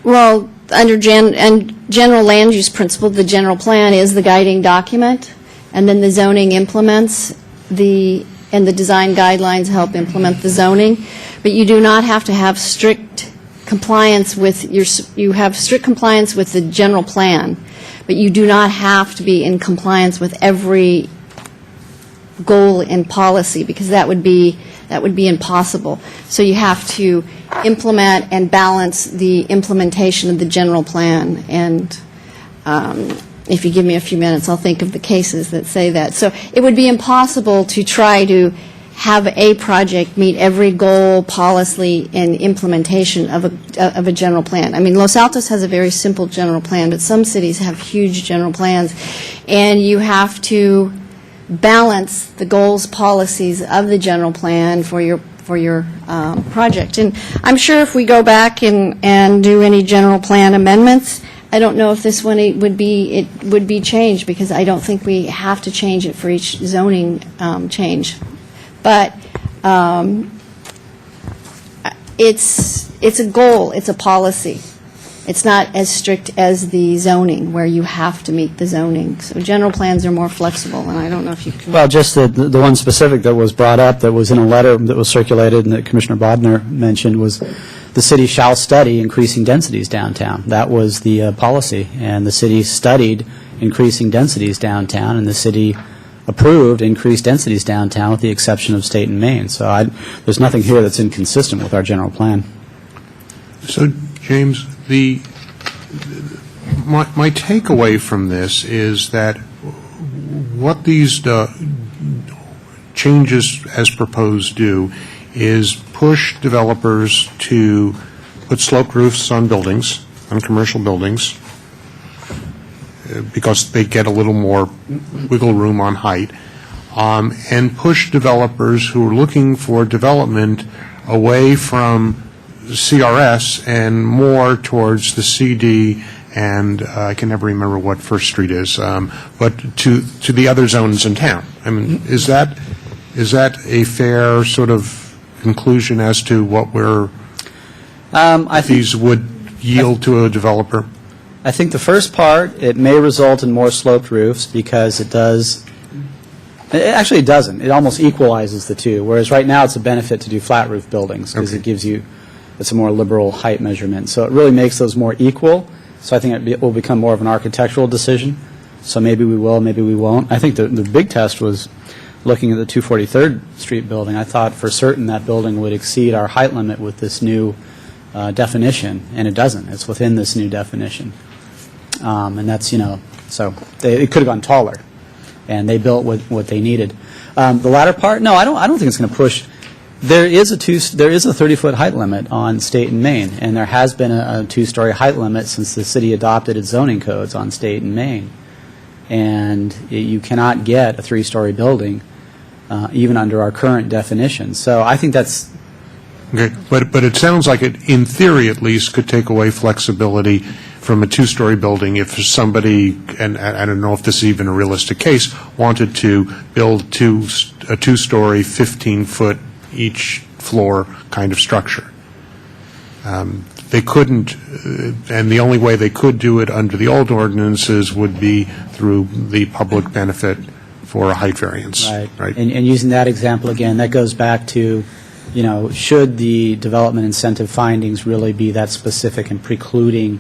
Well, under general land use principle, the general plan is the guiding document, and then the zoning implements and the design guidelines help implement the zoning. But you do not have to have strict compliance with you have strict compliance with the general plan, but you do not have to be in compliance with every goal and policy, because that would be impossible. So you have to implement and balance the implementation of the general plan. And if you give me a few minutes, I'll think of the cases that say that. So it would be impossible to try to have a project meet every goal, policy, and implementation of a general plan. I mean, Los Altos has a very simple general plan, but some cities have huge general plans, and you have to balance the goals, policies of the general plan for your project. And I'm sure if we go back and do any general plan amendments, I don't know if this one would be changed, because I don't think we have to change it for each zoning change. But it's a goal, it's a policy. It's not as strict as the zoning, where you have to meet the zoning. So general plans are more flexible, and I don't know if you can... Well, just the one specific that was brought up, that was in a letter that was circulated and that Commissioner Bodnar mentioned, was the city shall study increasing densities downtown. That was the policy, and the city studied increasing densities downtown, and the city approved increased densities downtown with the exception of State and Main. So there's nothing here that's inconsistent with our general plan. So, James, my takeaway from this is that what these changes as proposed do is push developers to put sloped roofs on buildings, on commercial buildings, because they get a little more wiggle room on height, and push developers who are looking for development away from CRS and more towards the CD and I can never remember what First Street is, but to the other zones in town. I mean, is that a fair sort of conclusion as to what I think these would yield to a developer? I think the first part, it may result in more sloped roofs because it does, actually it doesn't. It almost equalizes the two, whereas right now it's a benefit to do flat roof buildings because Okay. it gives you, it's a more liberal height measurement. So it really makes those more equal. So I think it will become more of an architectural decision. So maybe we will, maybe we won't. I think the big test was looking at the 243rd Street building. I thought for certain that building would exceed our height limit with this new definition, and it doesn't. It's within this new definition. And that's, so it could have gone taller, and they built what they needed. The latter part, no, I don't think it's going to push. There is a 30-foot height limit on State and Main, and there has been a two-story height limit since the city adopted its zoning codes on State and Main. And you cannot get a three-story building even under our current definition. So I think that's Okay, but it sounds like it, in theory at least, could take away flexibility from a two-story building if somebody, and I don't know if this is even a realistic case, wanted to build a two-story, 15-foot each floor kind of structure. They couldn't, and the only way they could do it under the old ordinances would be through the public benefit for a height variance. right. And using that example again, that goes back to, should the development incentive findings really be that specific and precluding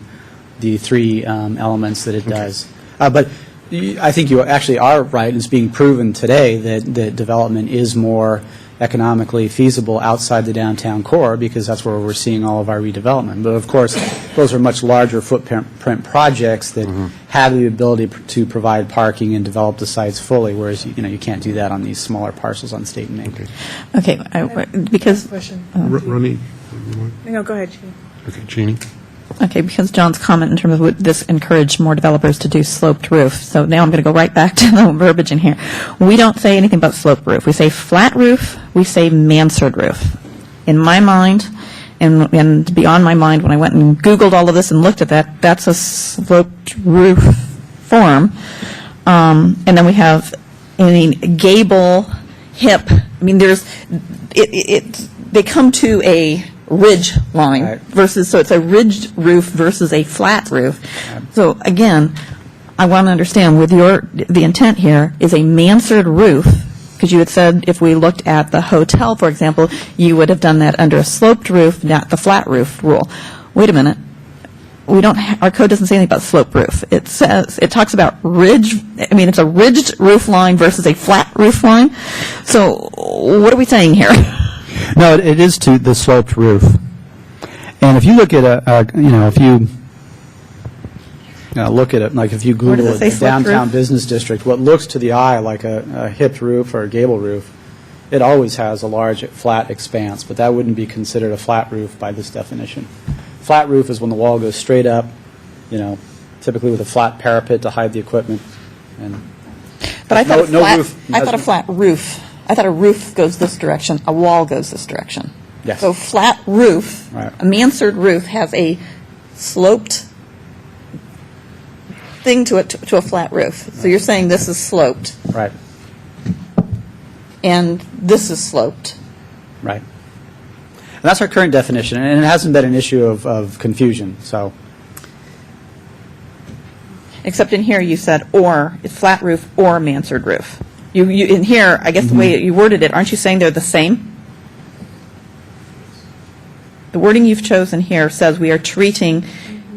the three elements that it does? But I think you actually are right. It's being proven today that development is more economically feasible outside the downtown core because that's where we're seeing all of our redevelopment. But of course, those are much larger footprint projects that have the ability to provide parking and develop the sites fully, whereas you can't do that on these smaller parcels on State and Main. Okay, because, Question. Ronnie? No, go ahead, Jean. Okay, Jeannie? okay, because John's comment in terms of would this encourage more developers to do sloped roof. So now I'm going to go right back to the verbiage in here. We don't say anything about sloped roof. We say flat roof, we say mansard roof. In my mind, and beyond my mind, when I went and Googled all of this and looked at that, that's a sloped roof form. And then we have, gable, hip. I mean, they come to a ridge line Right. versus, so it's a ridged roof versus a flat roof. So again, I want to understand with the intent here is a mansard roof, because you had said if we looked at the hotel, for example, you would have done that under a sloped roof, not the flat roof rule. Wait a minute. Our code doesn't say anything about sloped roof. It talks about it's a ridged roof line versus a flat roof line. So what are we saying here? No, it is to the sloped roof. And if you look at look at it, like if you Where does Google it say a sloped downtown roof? business district, what looks to the eye like a hipped roof or a gable roof, it always has a large flat expanse, but that wouldn't be considered a flat roof by this definition. Flat roof is when the wall goes straight up, typically with a flat parapet to hide the equipment. But I thought No roof I thought a flat roof. I thought a roof goes this direction, a wall goes this direction. Yes. So flat roof, Right. a mansard roof has a sloped thing to it to a flat roof. So you're saying this is sloped Right, and this is sloped. right. And that's our current definition, and it hasn't been an issue of confusion, so. Except in here you said or, it's flat roof or mansard roof. You in here, I guess the way you worded it, aren't you saying they're the same? The wording you've chosen here says we are treating,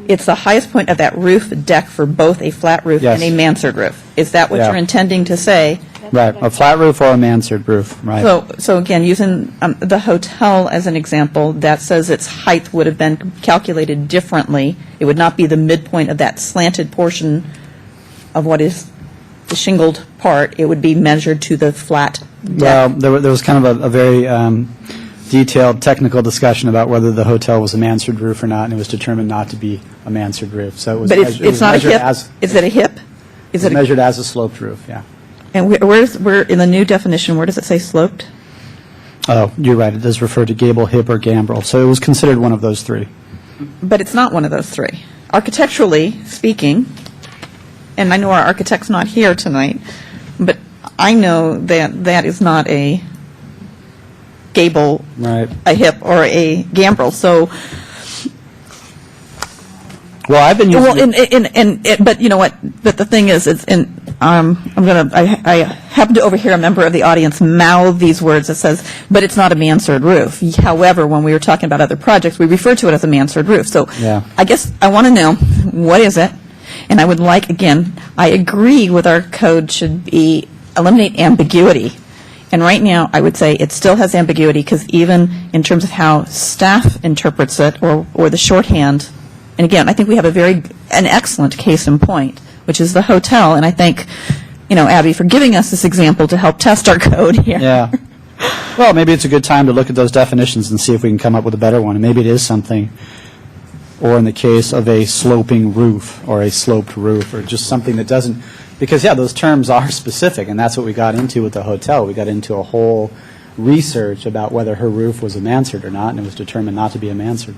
it's the highest point of that roof deck for both a flat roof and Yes. a mansard roof. Is that what Yeah. you're intending to say? Right, a flat roof or a mansard roof, right. So again, using the hotel as an example, that says its height would have been calculated differently. It would not be the midpoint of that slanted portion of what is the shingled part. It would be measured to the flat Well, deck. there was kind of a very detailed technical discussion about whether the hotel was a mansard roof or not, and it was determined not to be a mansard roof. So it was But measured- it's not a measured hip? as- Is it a hip? Is it a- measured as a sloped roof, yeah. And where in the new definition, where does it say sloped? Oh, you're right, it does refer to gable, hip, or gambrel, so it was considered one of those three. But it's not one of those three. architecturally speaking, and I know our architect's not here tonight, but I know that that is not a gable, Right. a hip, or a gambrel, so, Well, I've been using. well, but you know what, but the thing is, I happened to overhear a member of the audience mouth these words that says, but it's not a mansard roof. However, when we were talking about other projects, we refer to it as a mansard roof. So Yeah. I guess I want to know, what is it? And I would like, again, I agree with our code should be eliminate ambiguity. And right now, I would say it still has ambiguity because even in terms of how staff interprets it or the shorthand, and again, I think we have an excellent case in point, which is the hotel. And I thank, Abby, for giving us this example to help test our code here. Yeah. Well, maybe it's a good time to look at those definitions and see if we can come up with a better one. And maybe it is something, or in the case of a sloping roof or a sloped roof, or just something that doesn't, because, yeah, those terms are specific, and that's what we got into with the hotel. We got into a whole research about whether her roof was a mansard or not, and it was determined not to be a mansard.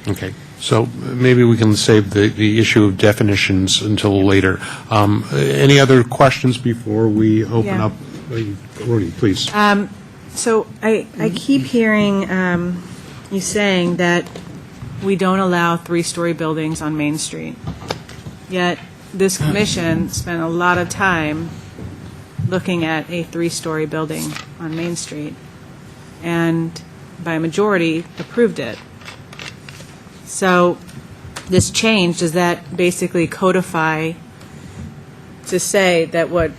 Okay, so maybe we can save the issue of definitions until later. Any other questions before we open Yeah. up? Rudy, please. So I keep hearing you saying that we don't allow three-story buildings on Main Street, yet this commission spent a lot of time looking at a three-story building on Main Street, and by a majority approved it. So this change, does that basically codify to say that what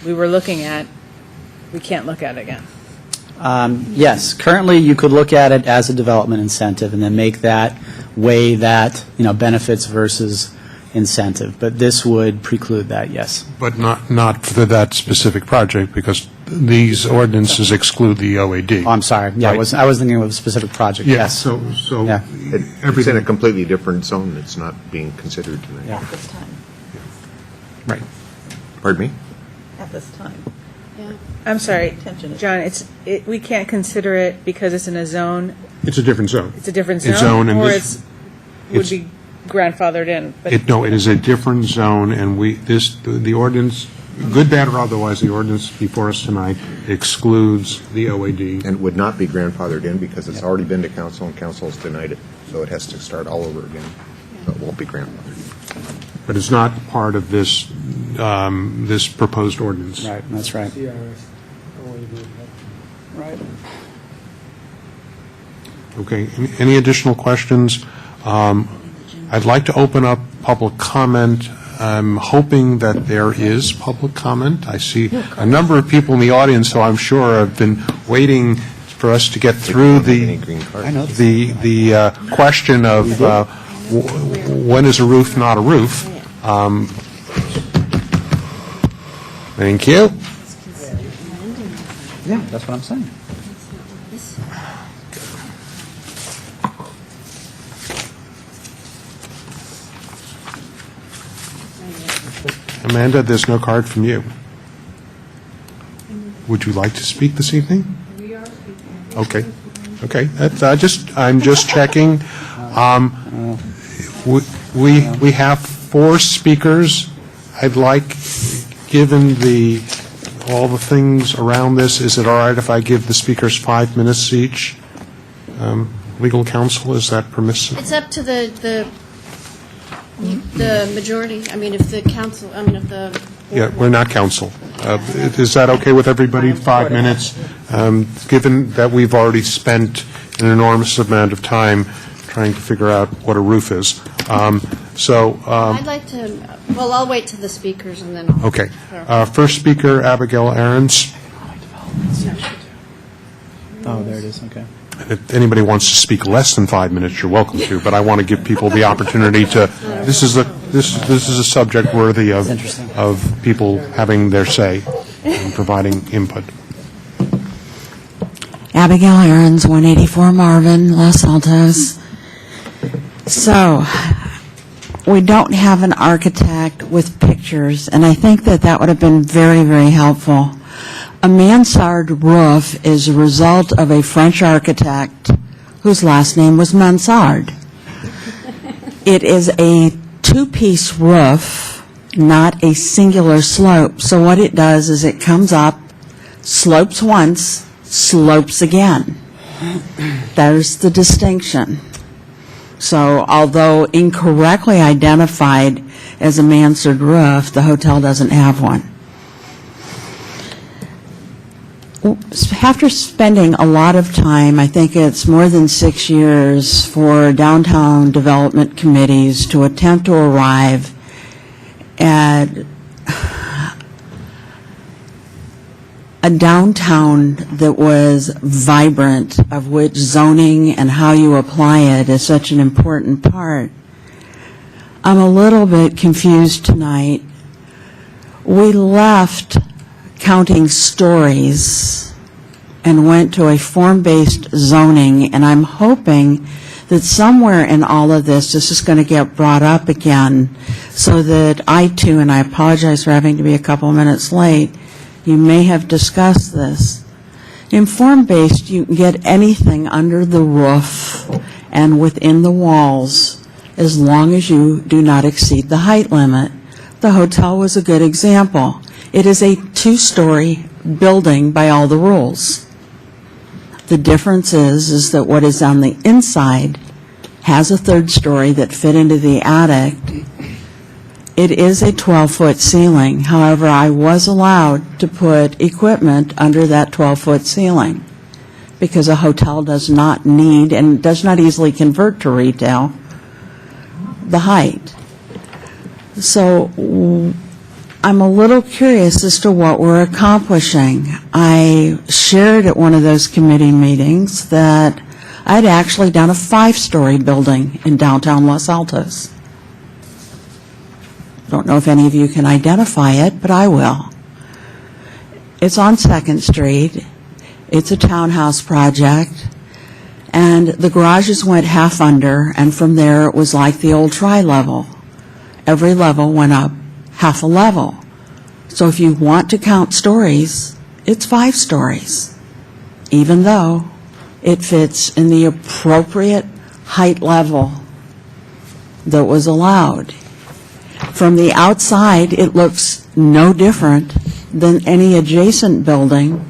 we were looking at, we can't look at again? Yes, currently you could look at it as a development incentive and then make that weigh that, benefits versus incentive. But this would preclude that, yes. But not for that specific project, because these ordinances exclude the OAD. Oh, I'm sorry. Yeah, Right. I was thinking of a specific project, Yeah, yes. so Yeah. It's in everything, a completely different zone that's not being considered tonight. Yeah. At this time. right. Pardon me? At this time. I'm sorry, Tension is- John, we can't consider it because it's in a zone, It's a different zone. it's a different It's zone? zone, and Or this- would it's- be grandfathered in? But It is a different zone, and the ordinance, good, bad, or otherwise, the ordinance before us tonight excludes the OAD. And it would not be grandfathered in because it's already been to council and council has denied it. So it has to start all over again. So it won't be grandfathered. But it's not part of this, this proposed ordinance. Right, that's right. Okay, any additional questions? I'd like to open up public comment. I'm hoping that there is public comment. I see a number of people in the audience, so I'm sure have been waiting for us to get through Any green cards? the question of when is a roof not a roof. Thank you. Yeah, that's what I'm saying. Amanda, there's no card from you. Would you like to speak this evening? We are speaking. Okay. I'm just checking. We have 4 speakers. I'd like, given all the things around this, is it all right if I give the speakers 5 minutes each? Legal counsel, is that permissive? It's up to the majority, if the council, if the... Yeah, we're not counsel. Is that okay with everybody, 5 minutes? Given that we've already spent an enormous amount of time trying to figure out what a roof is. I'd like to, I'll wait till the speakers and then I'll... Okay. First speaker, Abigail Aarons. Oh, there it is, okay. If anybody wants to speak less than 5 minutes, you're welcome to, but I want to give people the opportunity to, this is a subject worthy of people having their say and providing input. Abigail Aarons, 184 Marvin, Los Altos. So, we don't have an architect with pictures, and I think that would have been very, very helpful. A mansard roof is a result of a French architect whose last name was Mansard. it is a two-piece roof, not a singular slope. So what it does is it comes up, slopes once, slopes again. There's the distinction. So although incorrectly identified as a mansard roof, the hotel doesn't have one. After spending a lot of time, I think it's more than 6 years, for downtown development committees to attempt to arrive at a downtown that was vibrant, of which zoning and how you apply it is such an important part, I'm a little bit confused tonight. We left counting stories and went to a form-based zoning, and I'm hoping that somewhere in all of this is going to get brought up again, so that I too, and I apologize for having to be a couple minutes late, you may have discussed this. In form-based, you can get anything under the roof and within the walls as long as you do not exceed the height limit. The hotel was a good example. It is a two-story building by all the rules. The difference is that what is on the inside has a third story that fit into the attic. It is a 12-foot ceiling. However, I was allowed to put equipment under that 12-foot ceiling because a hotel does not need and does not easily convert to retail the height. So I'm a little curious as to what we're accomplishing. I shared at one of those committee meetings that I'd actually done a 5-story building in downtown Los Altos. Don't know if any of you can identify it, but I will. It's on 2nd Street. It's a townhouse project. And the garages went half under, and from there it was like the old tri-level. Every level went up half a level. So if you want to count stories, it's 5 stories, even though it fits in the appropriate height level that was allowed. From the outside, it looks no different than any adjacent building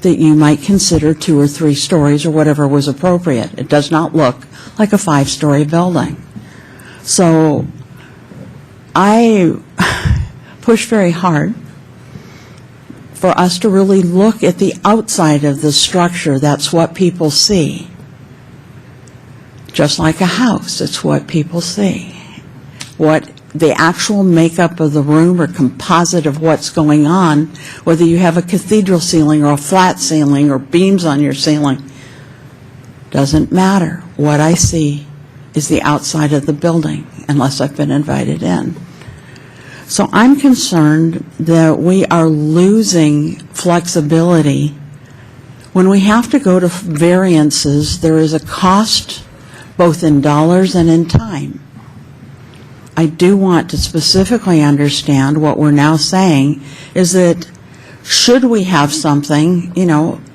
that you might consider 2 or 3 stories or whatever was appropriate. It does not look like a 5-story building. So I push very hard for us to really look at the outside of the structure. That's what people see. Just like a house, it's what people see. What the actual makeup of the room or composite of what's going on, whether you have a cathedral ceiling or a flat ceiling or beams on your ceiling, doesn't matter. What I see is the outside of the building, unless I've been invited in. So I'm concerned that we are losing flexibility. When we have to go to variances, there is a cost both in dollars and in time. I do want to specifically understand what we're now saying is that should we have something,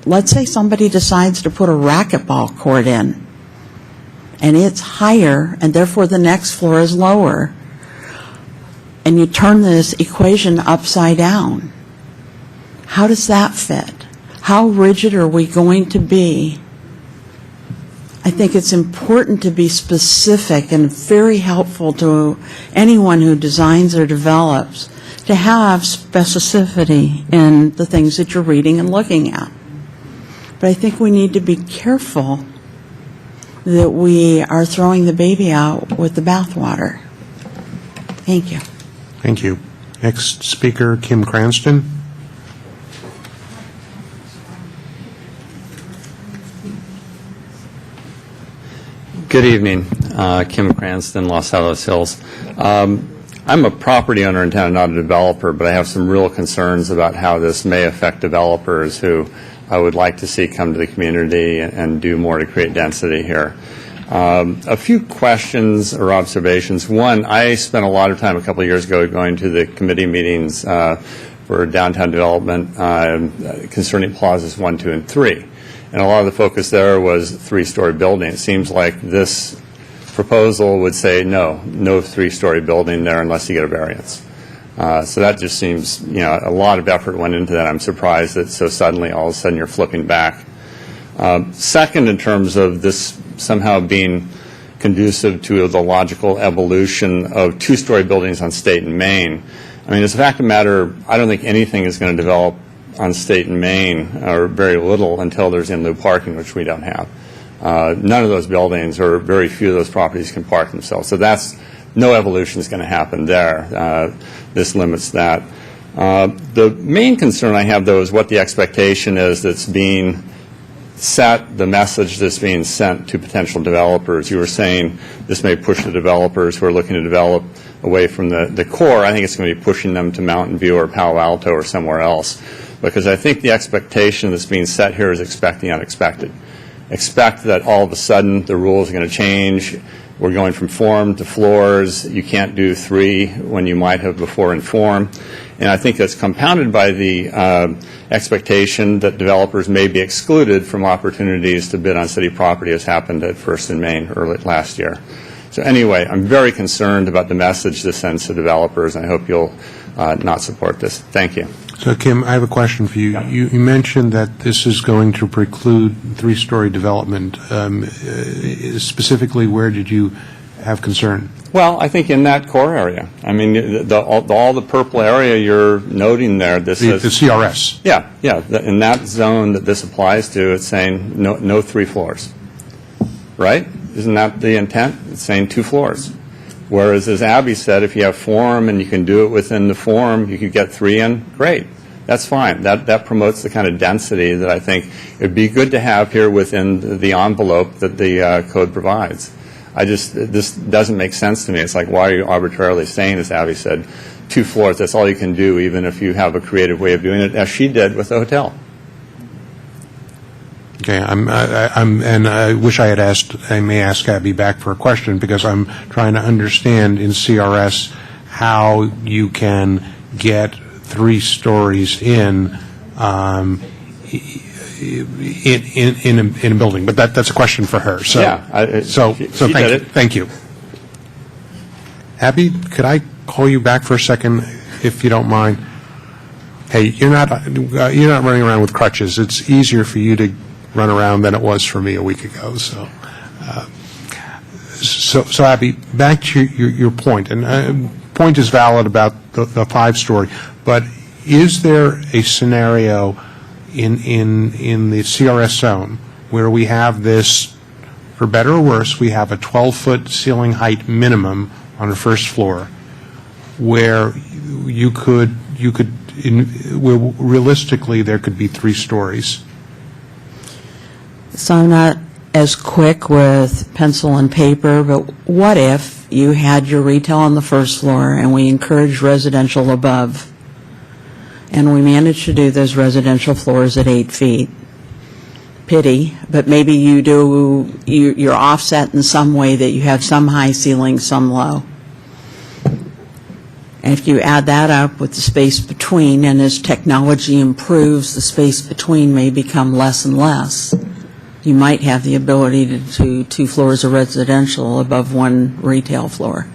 let's say somebody decides to put a racquetball court in, and it's higher, and therefore the next floor is lower, and you turn this equation upside down. How does that fit? How rigid are we going to be? I think it's important to be specific and very helpful to anyone who designs or develops to have specificity in the things that you're reading and looking at. But I think we need to be careful that we are throwing the baby out with the bathwater. Thank you. Thank you. Next speaker, Kim Cranston. Good evening. Kim Cranston, Los Altos Hills. I'm a property owner in town, not a developer, but I have some real concerns about how this may affect developers who I would like to see come to the community and do more to create density here. A few questions or observations. One, I spent a lot of time a couple of years ago going to the committee meetings for downtown development concerning plazas 1, 2, and 3. And a lot of the focus there was 3-story building. It seems like this proposal would say, no three-story building there unless you get a variance. So that just seems, a lot of effort went into that. I'm surprised that so suddenly, all of a sudden, you're flipping back. Second, in terms of this somehow being conducive to the logical evolution of two-story buildings on State and Main, I mean, as a fact of the matter, I don't think anything is going to develop on State and Main, or very little, until there's in-lieu parking, which we don't have. None of those buildings, or very few of those properties, can park themselves. So no evolution is going to happen there. This limits that. The main concern I have, though, is what the expectation is that's being set, the message that's being sent to potential developers. You were saying this may push the developers who are looking to develop away from the core. I think it's going to be pushing them to Mountain View or Palo Alto or somewhere else, because I think the expectation that's being set here is expecting unexpected. Expect that all of a sudden the rules are going to change. We're going from form to floors. You can't do 3 when you might have before in form. And I think that's compounded by the expectation that developers may be excluded from opportunities to bid on city property, as happened at First and Main early last year. So anyway, I'm very concerned about the message this sends to developers, and I hope you'll not support this. Thank you. So, Kim, I have a question for you. Yeah. You mentioned that this is going to preclude three-story development. Specifically, where did you have concern? Well, I think in that core area. I mean, all the purple area you're noting there, The CRS. Yeah. In that zone that this applies to, it's saying no 3 floors. Right? Isn't that the intent? It's saying 2 floors. Whereas, as Abby said, if you have form and you can do it within the form, you could get 3 in, great. That's fine. That promotes the kind of density that I think it would be good to have here within the envelope that the code provides. This doesn't make sense to me. It's like, why are you arbitrarily saying, as Abby said, 2 floors, that's all you can do, even if you have a creative way of doing it, as she did with the hotel. Okay, and I wish I may ask Abby back for a question, because I'm trying to understand in CRS how you can get 3 stories in a building, but that's a question for her. So, Yeah, so she thank did you. it. Thank you. Abby, could I call you back for a second, if you don't mind? Hey, you're not running around with crutches. It's easier for you to run around than it was for me a week ago. So Abby, back to your point, and point is valid about the 5-story, but is there a scenario in the CRS zone where we have this, for better or worse, we have a 12-foot ceiling height minimum on the first floor, where where realistically there could be 3 stories? So I'm not as quick with pencil and paper, but what if you had your retail on the first floor and we encourage residential above, and we managed to do those residential floors at 8 feet? Pity, but maybe you're offset in some way that you have some high ceilings, some low. And if you add that up with the space between, and as technology improves, the space between may become less and less, you might have the ability to do 2 floors of residential above 1 retail floor.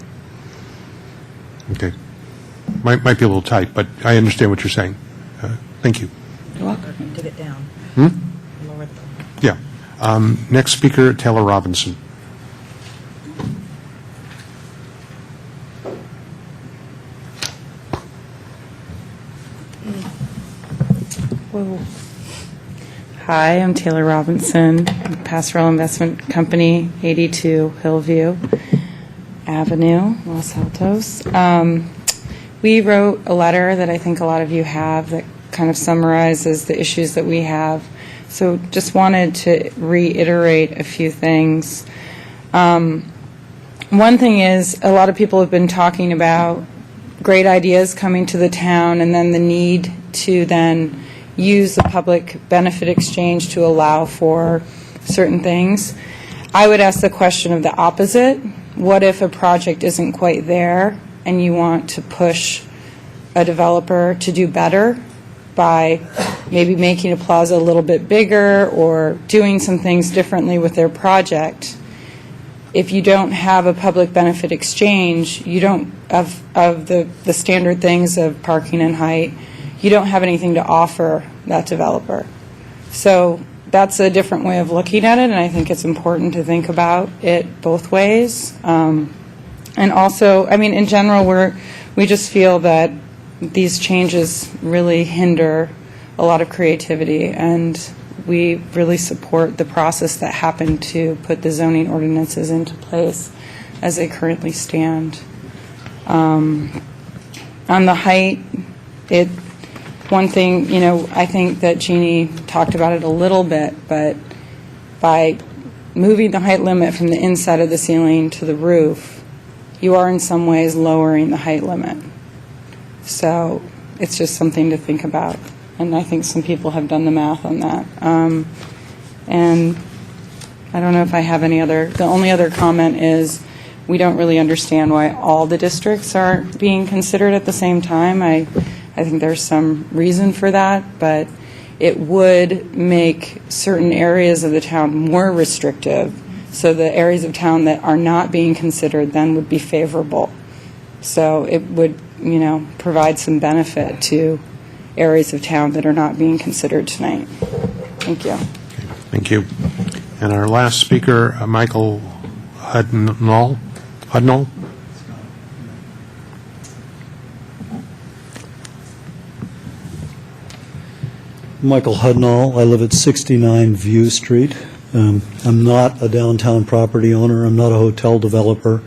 Okay. Might be a little tight, but I understand what you're saying. Thank you. You're welcome. Dig it down. Lower the... Yeah. Next speaker, Taylor Robinson. Whoa. Hi, I'm Taylor Robinson, Pastoral Investment Company, 82 Hillview Avenue, Los Altos. We wrote a letter that I think a lot of you have that kind of summarizes the issues that we have. So just wanted to reiterate a few things. One thing is, a lot of people have been talking about great ideas coming to the town, and then the need to then use the public benefit exchange to allow for certain things. I would ask the question of the opposite. What if a project isn't quite there and you want to push a developer to do better by maybe making a plaza a little bit bigger or doing some things differently with their project? if you don't have a public benefit exchange, you don't, of the standard things of parking and height, you don't have anything to offer that developer. So that's a different way of looking at it, and I think it's important to think about it both ways. And also, I mean, in general, we just feel that these changes really hinder a lot of creativity, and we really support the process that happened to put the zoning ordinances into place as they currently stand. On the height, one thing, I think that Jeannie talked about it a little bit, but by moving the height limit from the inside of the ceiling to the roof, you are in some ways lowering the height limit. So it's just something to think about. And I think some people have done the math on that. And I don't know if I have the only other comment is we don't really understand why all the districts are being considered at the same time. I think there's some reason for that, but it would make certain areas of the town more restrictive. So the areas of town that are not being considered then would be favorable. So it would, provide some benefit to areas of town that are not being considered tonight. Thank you. Thank you. And our last speaker, Michael Hudnall. Michael Hudnall. I live at 69 View Street. I'm not a downtown property owner. I'm not a hotel developer.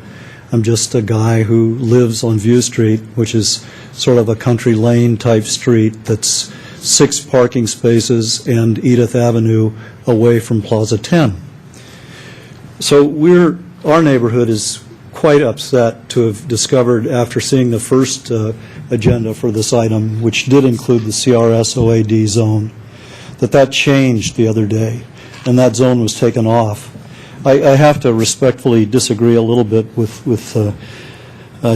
I'm just a guy who lives on View Street, which is sort of a country lane type street that's 6 parking spaces and Edith Avenue away from Plaza 10. So our neighborhood is quite upset to have discovered, after seeing the first agenda for this item, which did include the CRS OAD zone, that changed the other day, and that zone was taken off. I have to respectfully disagree a little bit with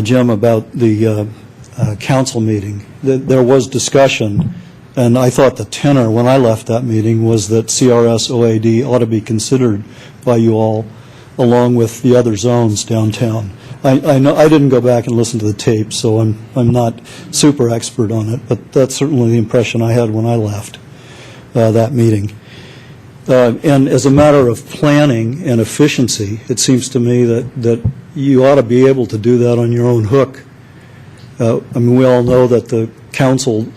Jim about the council meeting. There was discussion, and I thought the tenor when I left that meeting was that CRS OAD ought to be considered by you all along with the other zones downtown. I know I didn't go back and listen to the tape, so I'm not super expert on it, but that's certainly the impression I had when I left that meeting. And as a matter of planning and efficiency, it seems to me that you ought to be able to do that on your own hook. I mean, we all know that the council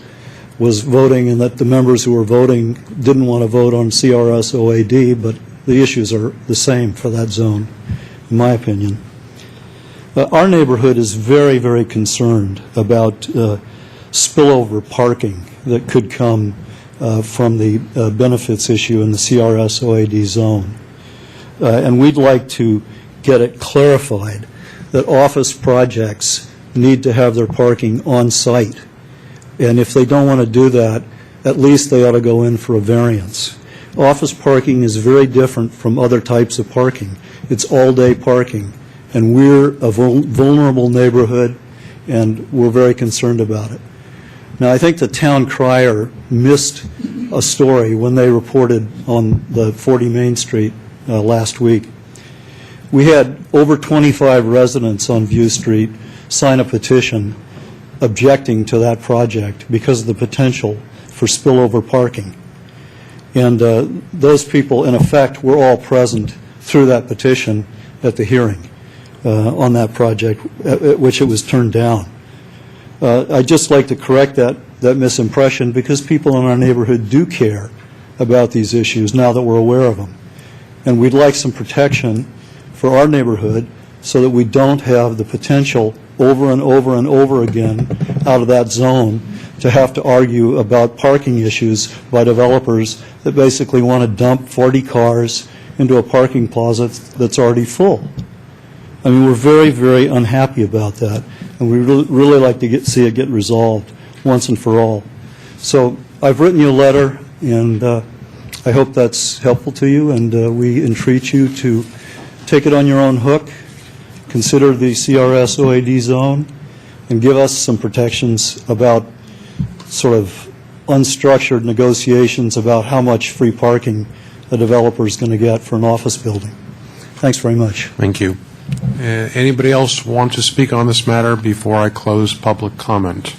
was voting and that the members who were voting didn't want to vote on CRS OAD, but the issues are the same for that zone, in my opinion. Our neighborhood is very, very concerned about spillover parking that could come from the benefits issue in the CRS OAD zone. And we'd like to get it clarified that office projects need to have their parking on site. And if they don't want to do that, at least they ought to go in for a variance. Office parking is very different from other types of parking. It's all-day parking. And we're a vulnerable neighborhood, and we're very concerned about it. Now, I think the town crier missed a story when they reported on the 40 Main Street last week. We had over 25 residents on View Street sign a petition objecting to that project because of the potential for spillover parking. And those people, in effect, were all present through that petition at the hearing on that project, at which it was turned down. I'd just like to correct that misimpression, because people in our neighborhood do care about these issues now that we're aware of them. And we'd like some protection for our neighborhood so that we don't have the potential over and over and over again out of that zone to have to argue about parking issues by developers that basically want to dump 40 cars into a parking plaza that's already full. I mean, we're very, very unhappy about that, and we really like to see it get resolved once and for all. So I've written you a letter, and I hope that's helpful to you, and we entreat you to take it on your own hook, consider the CRS OAD zone, and give us some protections about sort of unstructured negotiations about how much free parking a developer is going to get for an office building. Thanks very much. Thank you. Anybody else want to speak on this matter before I close public comment?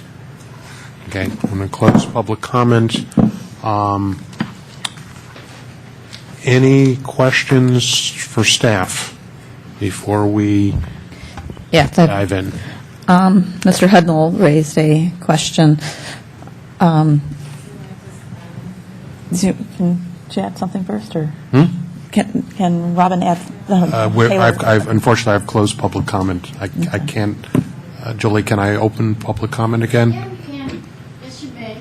Okay, I'm going to close public comment. Any questions for staff before we Yeah, dive in? Mr. Hudnall raised a question. Can you add something first, or? Can Robin add? Unfortunately, I've closed public comment. I can't. Julie, can I open public comment again? Yeah, you can. Yes, you may.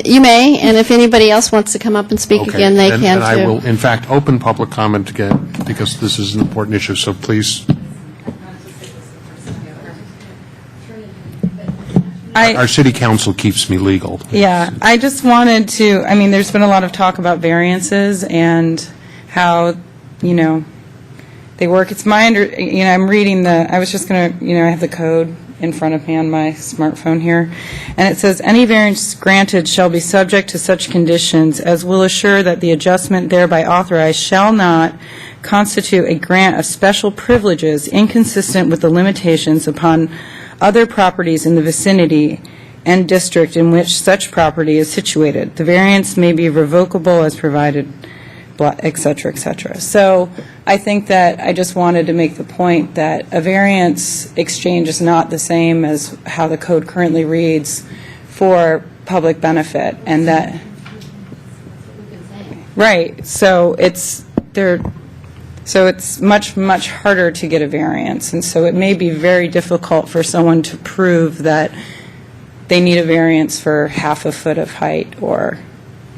You may, and if anybody else wants to come up and speak Okay. again, they can, too. And I will, in fact, open public comment again, because this is an important issue, so please. Our city council keeps me legal. Yeah, I just wanted to, I mean, there's been a lot of talk about variances and how, they work. It's my I'm reading I was just going to, I have the code in front of me on my smartphone here, and it says, any variance granted shall be subject to such conditions as will assure that the adjustment thereby authorized shall not constitute a grant of special privileges inconsistent with the limitations upon other properties in the vicinity and district in which such property is situated. The variance may be revocable as provided, et cetera, et cetera. So I think that I just wanted to make the point that a variance exchange is not the same as how the code currently reads for public benefit, and that, right, so it's much, much harder to get a variance, and so it may be very difficult for someone to prove that they need a variance for half a foot of height or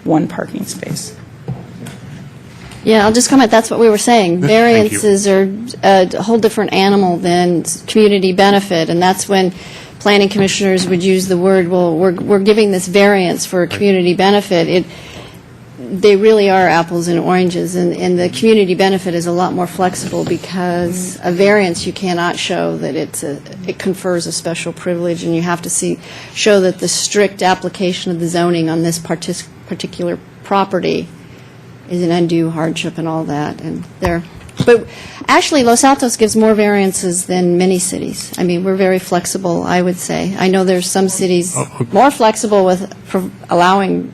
one parking space. Yeah, I'll just comment, that's what we were saying. Thank you. Variances are a whole different animal than community benefit, and that's when planning commissioners would use the word, well, we're giving this variance for community benefit. They really are apples and oranges, and the community benefit is a lot more flexible, because a variance, you cannot show that it confers a special privilege, and you have to show that the strict application of the zoning on this particular property is an undue hardship and all that. But actually, Los Altos gives more variances than many cities. I mean, we're very flexible, I would say. I know there's some cities more flexible with allowing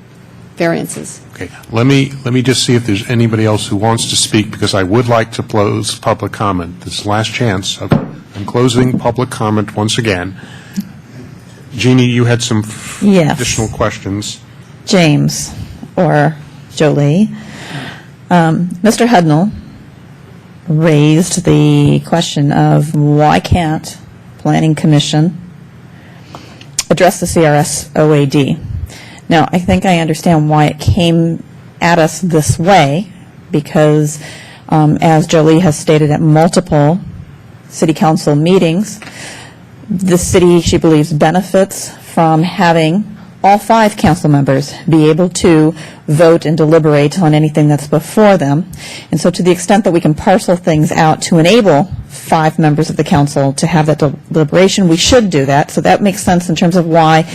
variances. Okay, let me just see if there's anybody else who wants to speak, because I would like to close public comment. This is the last chance. I'm closing public comment once again. Jeannie, you had some Yes. additional questions. James or Jolie. Mr. Hudnall raised the question of why can't Planning Commission address the CRS OAD. Now, I think I understand why it came at us this way, because as Jolie has stated at multiple city council meetings, the city, she believes, benefits from having all 5 council members be able to vote and deliberate on anything that's before them. And so to the extent that we can parcel things out to enable 5 members of the council to have that deliberation, we should do that. So that makes sense in terms of why,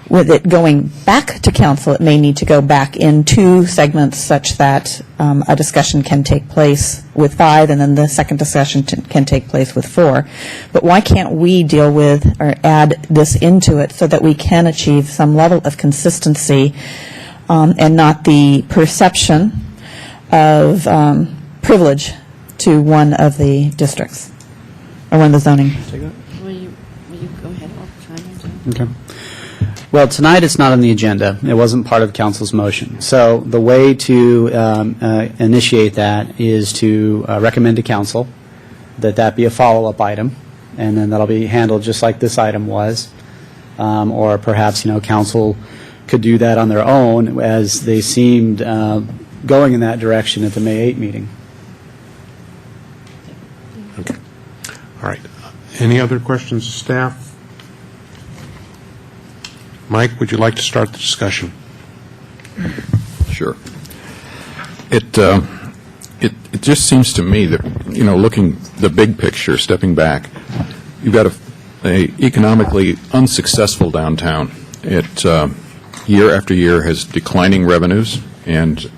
with it going back to council, it may need to go back in 2 segments such that a discussion can take place with 5, and then the second discussion can take place with 4. But why can't we deal with or add this into it so that we can achieve some level of consistency and not the perception of privilege to one of the districts or one of the zoning? Will you go ahead? I'll chime in. Okay. Well, tonight it's not on the agenda. It wasn't part of council's motion. So the way to initiate that is to recommend to council that be a follow-up item, and then that'll be handled just like this item was. Or perhaps, council could do that on their own, as they seemed going in that direction at the May 8 meeting. Okay. All right. Any other questions, staff? Mike, would you like to start the discussion? Sure. It just seems to me that, looking the big picture, stepping back, you've got a economically unsuccessful downtown. It year after year has declining revenues, and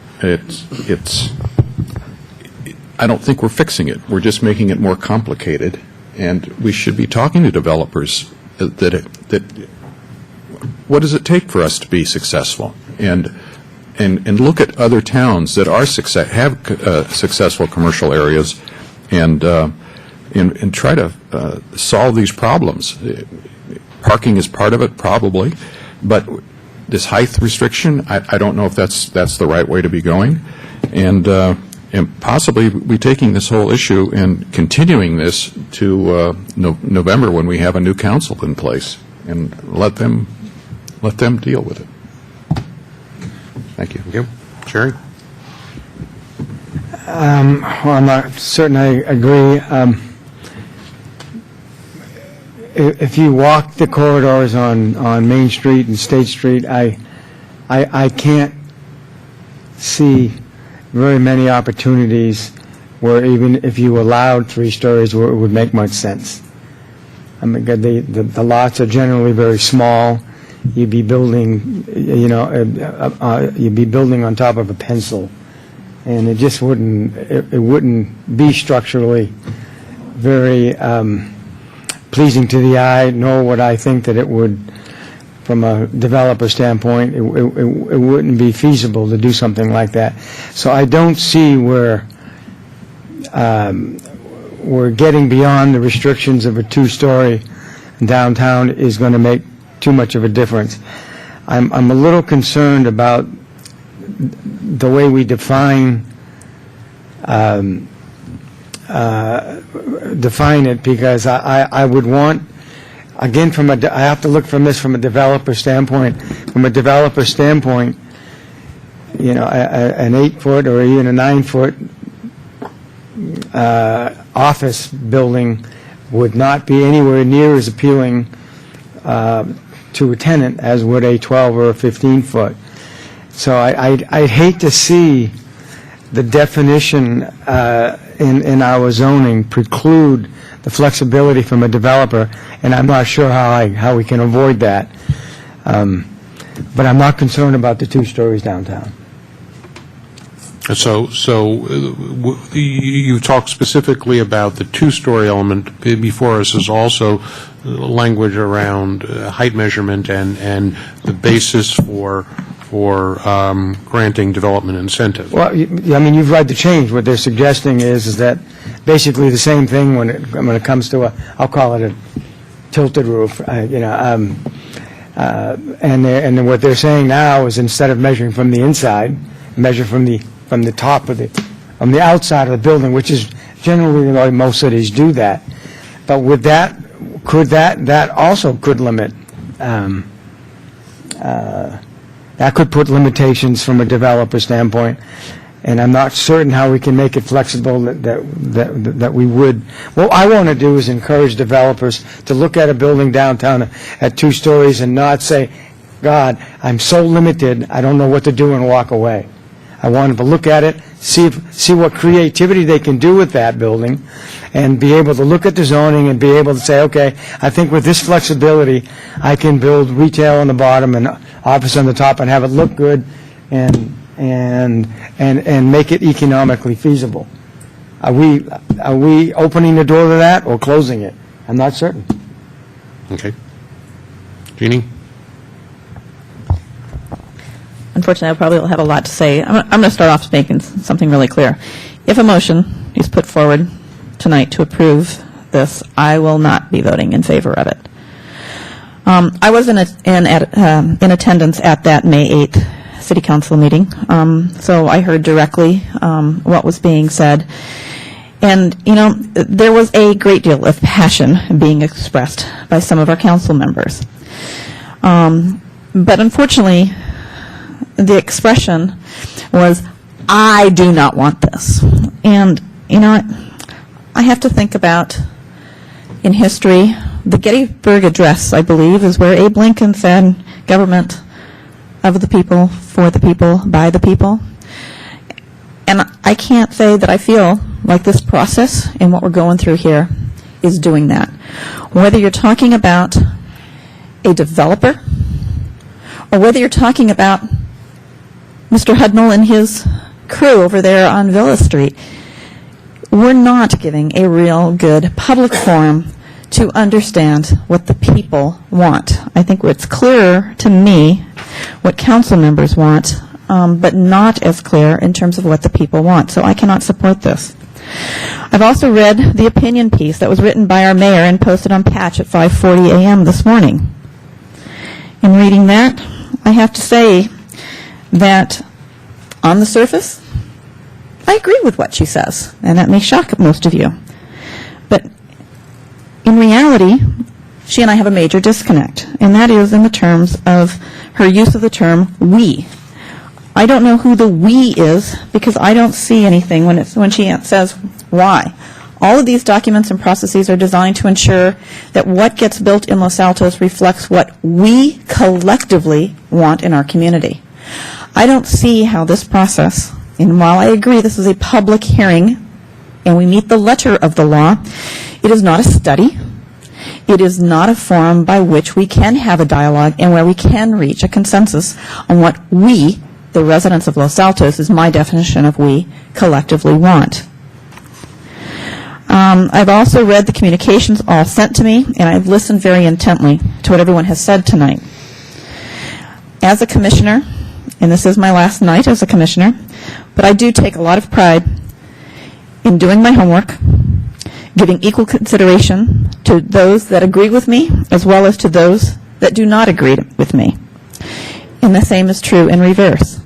I don't think we're fixing it. We're just making it more complicated, and we should be talking to developers that what does it take for us to be successful, and look at other towns that are have successful commercial areas, and try to solve these problems. Parking is part of it, probably, but this height restriction, I don't know if that's the right way to be going, and possibly be taking this whole issue and continuing this to November when we have a new council in place, and let them deal with it. Thank you. Thank you. Jerry? Well, I'm not certain I agree. If you walk the corridors on Main Street and State Street, I can't see very many opportunities where even if you allowed 3 stories, where it would make much sense. I mean, the lots are generally very small. You'd be building, you'd be building on top of a pencil, and it just wouldn't be structurally very pleasing to the eye, nor would I think that it would, from a developer standpoint, it wouldn't be feasible to do something like that. So I don't see where we're getting beyond the restrictions of a 2-story downtown is going to make too much of a difference. I'm a little concerned about the way we define it, because I would want, again, I have to look from this from a developer standpoint. From a developer standpoint, an 8-foot or even a 9-foot office building would not be anywhere near as appealing to a tenant as would a 12 or a 15-foot. So I'd hate to see the definition in our zoning preclude the flexibility from a developer, and I'm not sure how we can avoid that. But I'm not concerned about the 2 stories downtown. So you talked specifically about the 2-story element. Before us is also language around height measurement and the basis for granting development incentive. Well, I mean, you've read the change. What they're suggesting is that basically the same thing when it comes to I'll call it a tilted roof, and what they're saying now is instead of measuring from the inside, measure from the top of from the outside of the building, which is generally the way most cities do that. But with that, that also could limit. That could put limitations from a developer standpoint, and I'm not certain how we can make it flexible that we would. What I want to do is encourage developers to look at a building downtown at 2 stories and not say, God, I'm so limited, I don't know what to do, and walk away. I want them to look at it, see what creativity they can do with that building, and be able to look at the zoning and be able to say, okay, I think with this flexibility, I can build retail on the bottom and office on the top and have it look good and make it economically feasible. Are we opening the door to that or closing it? I'm not certain. Okay. Jeannie? Unfortunately, I probably will have a lot to say. I'm going to start off making something really clear. If a motion is put forward tonight to approve this, I will not be voting in favor of it. I was in attendance at that May 8th City Council meeting, so I heard directly what was being said. And, there was a great deal of passion being expressed by some of our council members. But unfortunately, the expression was, I do not want this. And, I have to think about, in history, the Gettysburg Address, I believe, is where Abe Lincoln said, government of the people, for the people, by the people. And I can't say that I feel like this process and what we're going through here is doing that. Whether you're talking about a developer or whether you're talking about Mr. Hudnall and his crew over there on Villa Street, we're not giving a real good public forum to understand what the people want. I think it's clearer to me what council members want, but not as clear in terms of what the people want. So I cannot support this. I've also read the opinion piece that was written by our mayor and posted on Patch at 5:40 a.m. this morning. In reading that, I have to say that on the surface, I agree with what she says, and that may shock most of you. But in reality, she and I have a major disconnect, and that is in the terms of her use of the term "we." I don't know who the "we" is because I don't see anything when she says why. All of these documents and processes are designed to ensure that what gets built in Los Altos reflects what we collectively want in our community. I don't see how this process, and while I agree this is a public hearing and we meet the letter of the law, it is not a study. It is not a forum by which we can have a dialogue and where we can reach a consensus on what we, the residents of Los Altos, is my definition of we, collectively want. I've also read the communications all sent to me, and I've listened very intently to what everyone has said tonight. As a commissioner, and this is my last night as a commissioner, but I do take a lot of pride in doing my homework, giving equal consideration to those that agree with me as well as to those that do not agree with me. And the same is true in reverse.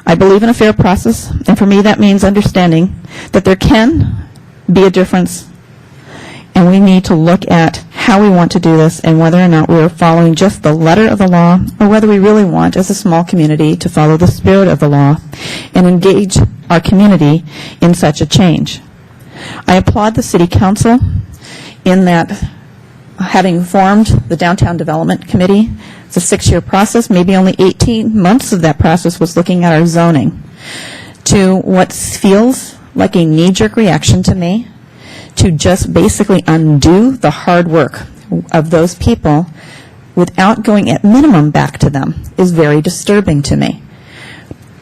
I believe in a fair process, and for me that means understanding that there can be a difference, and we need to look at how we want to do this and whether or not we're following just the letter of the law or whether we really want, as a small community, to follow the spirit of the law and engage our community in such a change. I applaud the City Council in that, having formed the Downtown Development Committee, it's a 6-year process, maybe only 18 months of that process was looking at our zoning, to what feels like a knee-jerk reaction to me to just basically undo the hard work of those people without going at minimum back to them is very disturbing to me.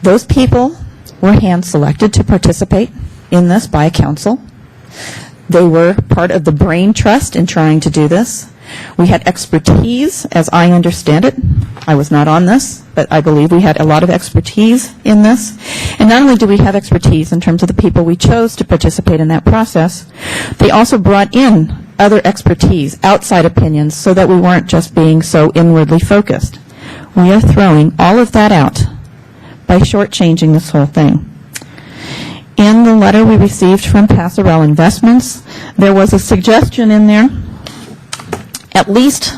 Those people were hand-selected to participate in this by council. They were part of the brain trust in trying to do this. We had expertise, as I understand it. I was not on this, but I believe we had a lot of expertise in this. And not only do we have expertise in terms of the people we chose to participate in that process, they also brought in other expertise, outside opinions, so that we weren't just being so inwardly focused. We are throwing all of that out by shortchanging this whole thing. In the letter we received from Passerelle Investments, there was a suggestion in there, at least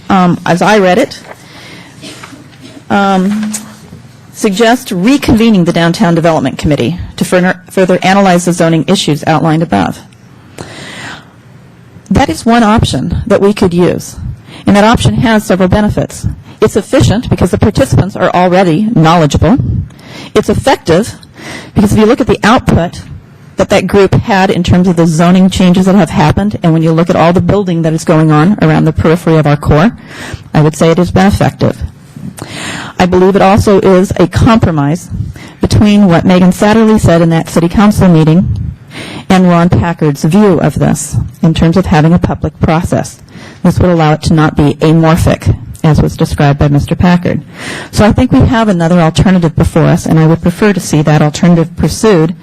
as I read it, suggest reconvening the Downtown Development Committee to further analyze the zoning issues outlined above. That is one option that we could use, and that option has several benefits. It's efficient because the participants are already knowledgeable. It's effective because if you look at the output that group had in terms of the zoning changes that have happened, and when you look at all the building that is going on around the periphery of our core, I would say it has been effective. I believe it also is a compromise between what Megan Satterley said in that city council meeting and Ron Packard's view of this in terms of having a public process. This would allow it to not be amorphic, as was described by Mr. Packard. So I think we have another alternative before us, and I would prefer to see that alternative pursued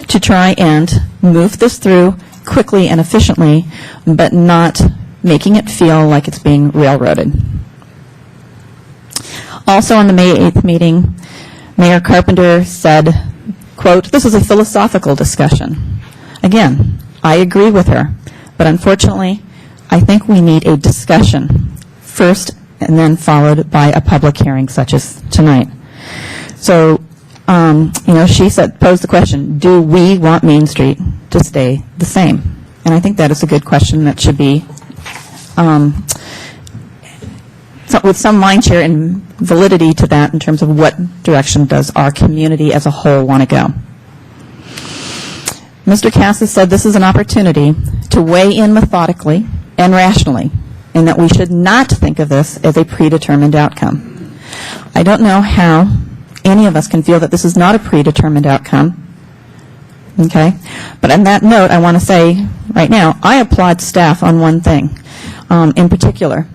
to try and move this through quickly and efficiently, but not making it feel like it's being railroaded. Also on the May 8th meeting, Mayor Carpenter said, quote, "This is a philosophical discussion." Again, I agree with her, but unfortunately, I think we need a discussion first and then followed by a public hearing such as tonight. So, she posed the question, do we want Main Street to stay the same? And I think that is a good question that should be with some mind share and validity to that in terms of what direction does our community as a whole want to go. Mr. Cass has said this is an opportunity to weigh in methodically and rationally, and that we should not think of this as a predetermined outcome. I don't know how any of us can feel that this is not a predetermined outcome Okay? But on that note, I want to say right now, I applaud staff on one thing in particular,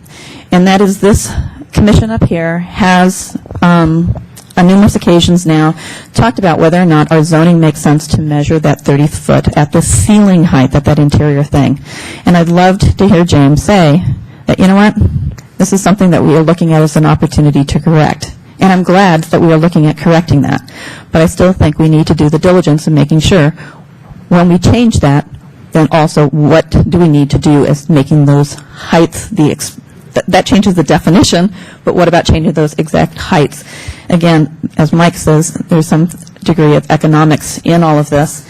and that is this commission up here has, on numerous occasions now, talked about whether or not our zoning makes sense to measure that 30 foot at the ceiling height, at that interior thing. And I'd love to hear James say that, you know what, this is something that we are looking at as an opportunity to correct. And I'm glad that we are looking at correcting that. But I still think we need to do the diligence in making sure when we change that, then also what do we need to do as making those heights that changes the definition, but what about changing those exact heights? Again, as Mike says, there's some degree of economics in all of this.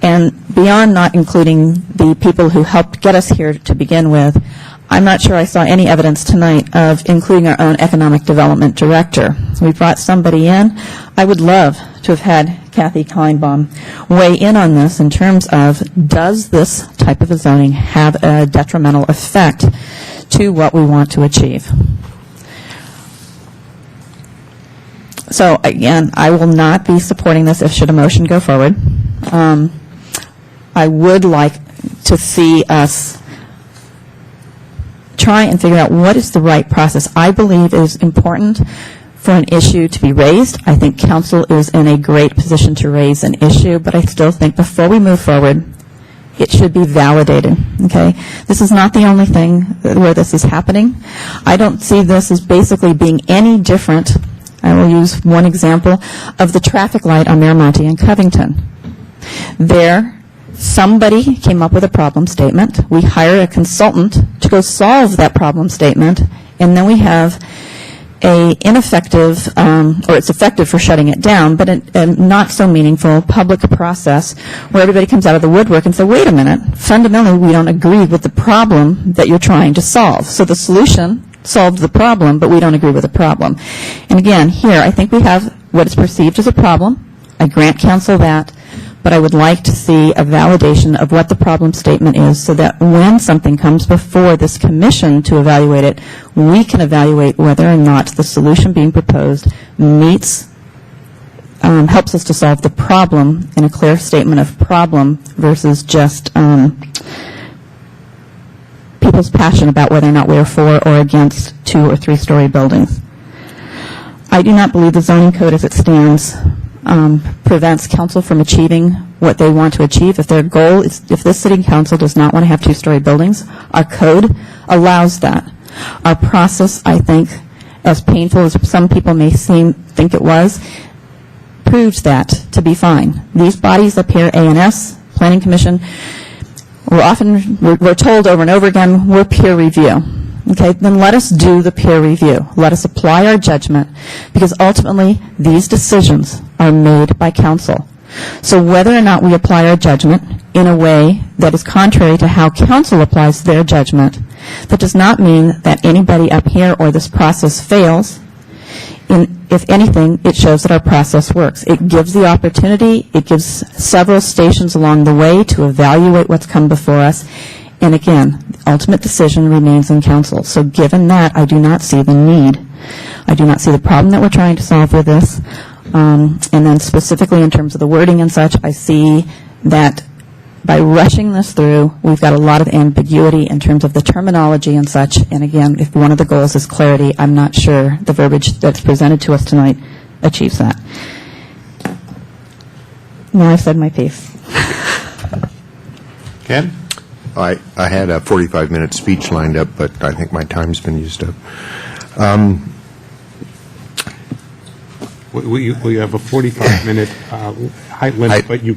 And beyond not including the people who helped get us here to begin with, I'm not sure I saw any evidence tonight of including our own economic development director. We brought somebody in. I would love to have had Kathy Kleinbaum weigh in on this in terms of, does this type of a zoning have a detrimental effect to what we want to achieve? So again, I will not be supporting this if should a motion go forward. I would like to see us try and figure out what is the right process. I believe it is important for an issue to be raised. I think council is in a great position to raise an issue, but I still think before we move forward, it should be validated, okay? This is not the only thing where this is happening. I don't see this as basically being any different. I will use one example of the traffic light on Miramonte and Covington. There, somebody came up with a problem statement. We hire a consultant to go solve that problem statement, and then we have a ineffective, or it's effective for shutting it down, but a not so meaningful public process where everybody comes out of the woodwork and says, wait a minute, fundamentally we don't agree with the problem that you're trying to solve. So the solution solved the problem, but we don't agree with the problem. And again, here I think we have what is perceived as a problem. I grant council that, but I would like to see a validation of what the problem statement is so that when something comes before this commission to evaluate it, we can evaluate whether or not the solution being proposed meets, helps us to solve the problem in a clear statement of problem versus just people's passion about whether or not we are for or against 2- or 3-story buildings. I do not believe the zoning code as it stands prevents council from achieving what they want to achieve. If their goal is, if this city council does not want to have 2-story buildings, our code allows that. Our process, I think, as painful as some people may think it was, proves that to be fine. These bodies up here, A&S, Planning Commission, we're told over and over again, we're peer review. Okay, then let us do the peer review. Let us apply our judgment, because ultimately these decisions are made by council. So whether or not we apply our judgment in a way that is contrary to how council applies their judgment, that does not mean that anybody up here or this process fails. If anything, it shows that our process works. It gives the opportunity, it gives several stations along the way to evaluate what's come before us. And again, the ultimate decision remains in council. So given that, I do not see the need. I do not see the problem that we're trying to solve with this. And then specifically in terms of the wording and such, I see that by rushing this through, we've got a lot of ambiguity in terms of the terminology and such. And again, if one of the goals is clarity, I'm not sure the verbiage that's presented to us tonight achieves that. Now I've said my piece. Ken? I had a 45-minute speech lined up, but I think my time's been used up. We have a 45-minute height limit, but you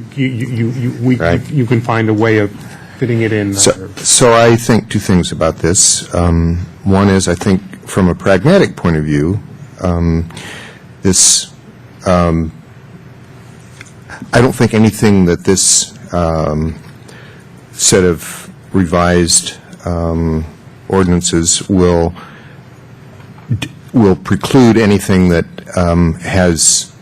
can find a way of fitting it in. So I think two things about this. One is, I think, from a pragmatic point of view, this, I don't think anything that this set of revised ordinances will preclude anything that has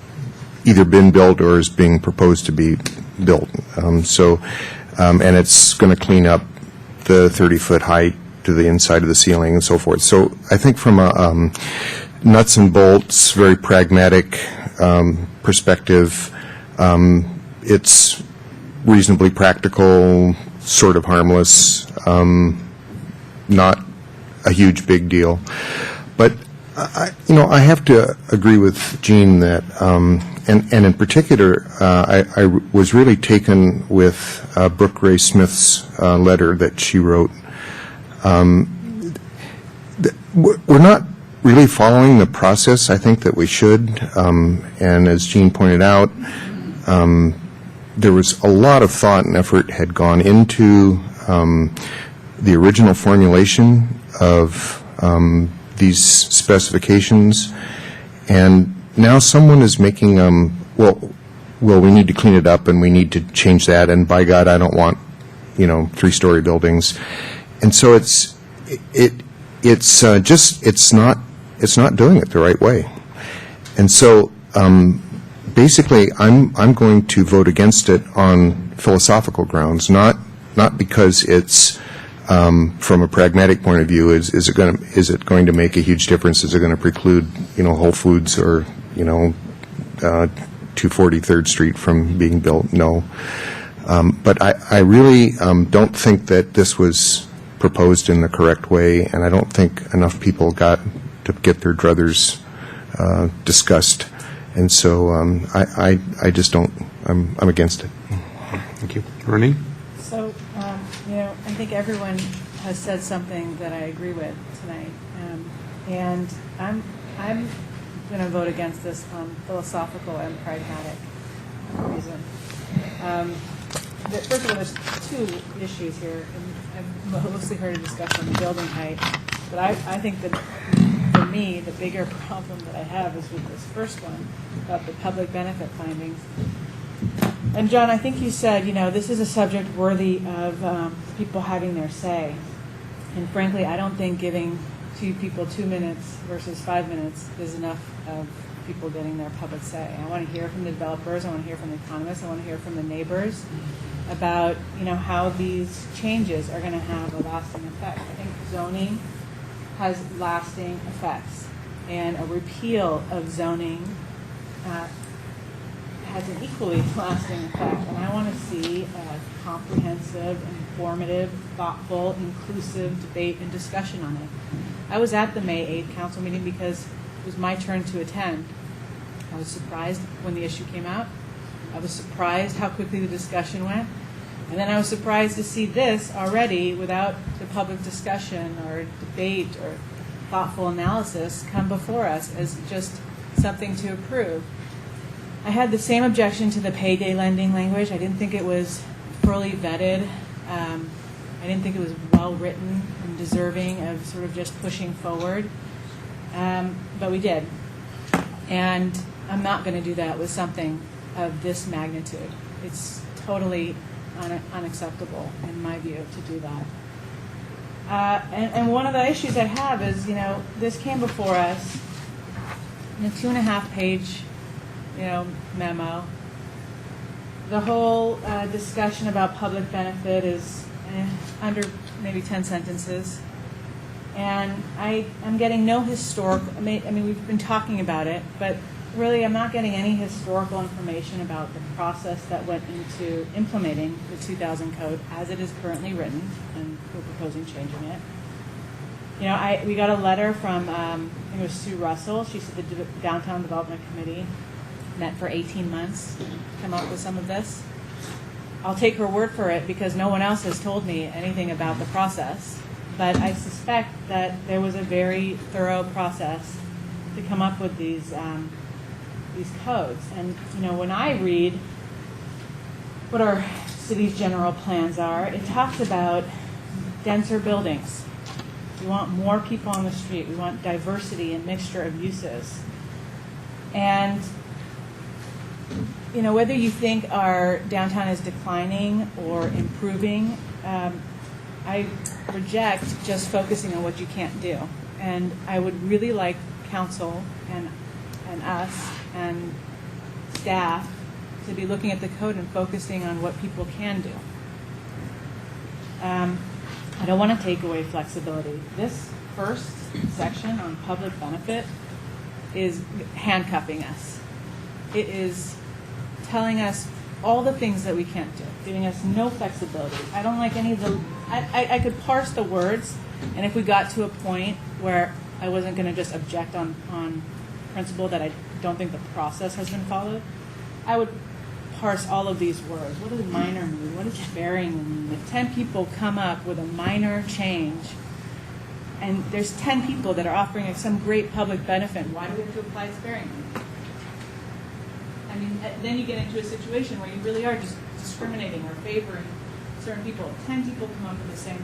either been built or is being proposed to be built. And it's going to clean up the 30-foot height to the inside of the ceiling and so forth. So I think from a nuts and bolts, very pragmatic perspective, it's reasonably practical, sort of harmless, not a huge big deal. But I have to agree with Jean that, and in particular, I was really taken with Brooke Ray Smith's letter that she wrote. We're not really following the process, I think, that we should. And as Jean pointed out, there was a lot of thought and effort had gone into the original formulation of these specifications, and now someone is making well, we need to clean it up and we need to change that, and by God, I don't want, 3-story buildings. And so it's not doing it the right way. And so basically, I'm going to vote against it on philosophical grounds, not because it's from a pragmatic point of view. Is it going to make a huge difference? Is it going to preclude Whole Foods or 243rd Street from being built? No. But I really don't think that this was proposed in the correct way, and I don't think enough people got to get their druthers discussed. And so I just don't, I'm against it. Thank you. Renee? So, I think everyone has said something that I agree with tonight. And I'm going to vote against this on philosophical and pragmatic reason. First of all, there's two issues here, and I've mostly heard a discussion on the building height, but I think that for me, the bigger problem that I have is with this first one about the public benefit findings. And John, I think you said, this is a subject worthy of people having their say. And frankly, I don't think giving two people 2 minutes versus 5 minutes is enough of people getting their public say. I want to hear from the developers, I want to hear from the economists, I want to hear from the neighbors about, how these changes are going to have a lasting effect. I think zoning has lasting effects, and a repeal of zoning has an equally lasting effect. And I want to see a comprehensive, informative, thoughtful, inclusive debate and discussion on it. I was at the May 8th council meeting because it was my turn to attend. I was surprised when the issue came out. I was surprised how quickly the discussion went. And then I was surprised to see this already without the public discussion or debate or thoughtful analysis come before us as just something to approve. I had the same objection to the payday lending language. I didn't think it was fully vetted. I didn't think it was well written and deserving of sort of just pushing forward. But we did. And I'm not going to do that with something of this magnitude. It's totally unacceptable, in my view, to do that. And one of the issues I have is, this came before us in a 2.5-page, memo. The whole discussion about public benefit is under maybe 10 sentences. And I'm getting no historical, I mean, we've been talking about it, but really I'm not getting any historical information about the process that went into implementing the 2000 code as it is currently written, and we're proposing changing it. We got a letter from, I think it was Sue Russell. She said the Downtown Development Committee met for 18 months to come up with some of this. I'll take her word for it because no one else has told me anything about the process. But I suspect that there was a very thorough process to come up with these codes. And when I read what our city's general plans are, it talks about denser buildings. We want more people on the street. We want diversity and mixture of uses. And whether you think our downtown is declining or improving, I reject just focusing on what you can't do. And I would really like council and us and staff to be looking at the code and focusing on what people can do. I don't want to take away flexibility. This first section on public benefit is handcuffing us. It is telling us all the things that we can't do, giving us no flexibility. I don't like any of the, I could parse the words, and if we got to a point where I wasn't going to just object on principle that I don't think the process has been followed, I would parse all of these words. What does minor mean? What does sparing mean? If 10 people come up with a minor change, and there's 10 people that are offering some great public benefit, why do we have to apply sparingly? I mean, then you get into a situation where you really are just discriminating or favoring certain people. 10 people come up with the same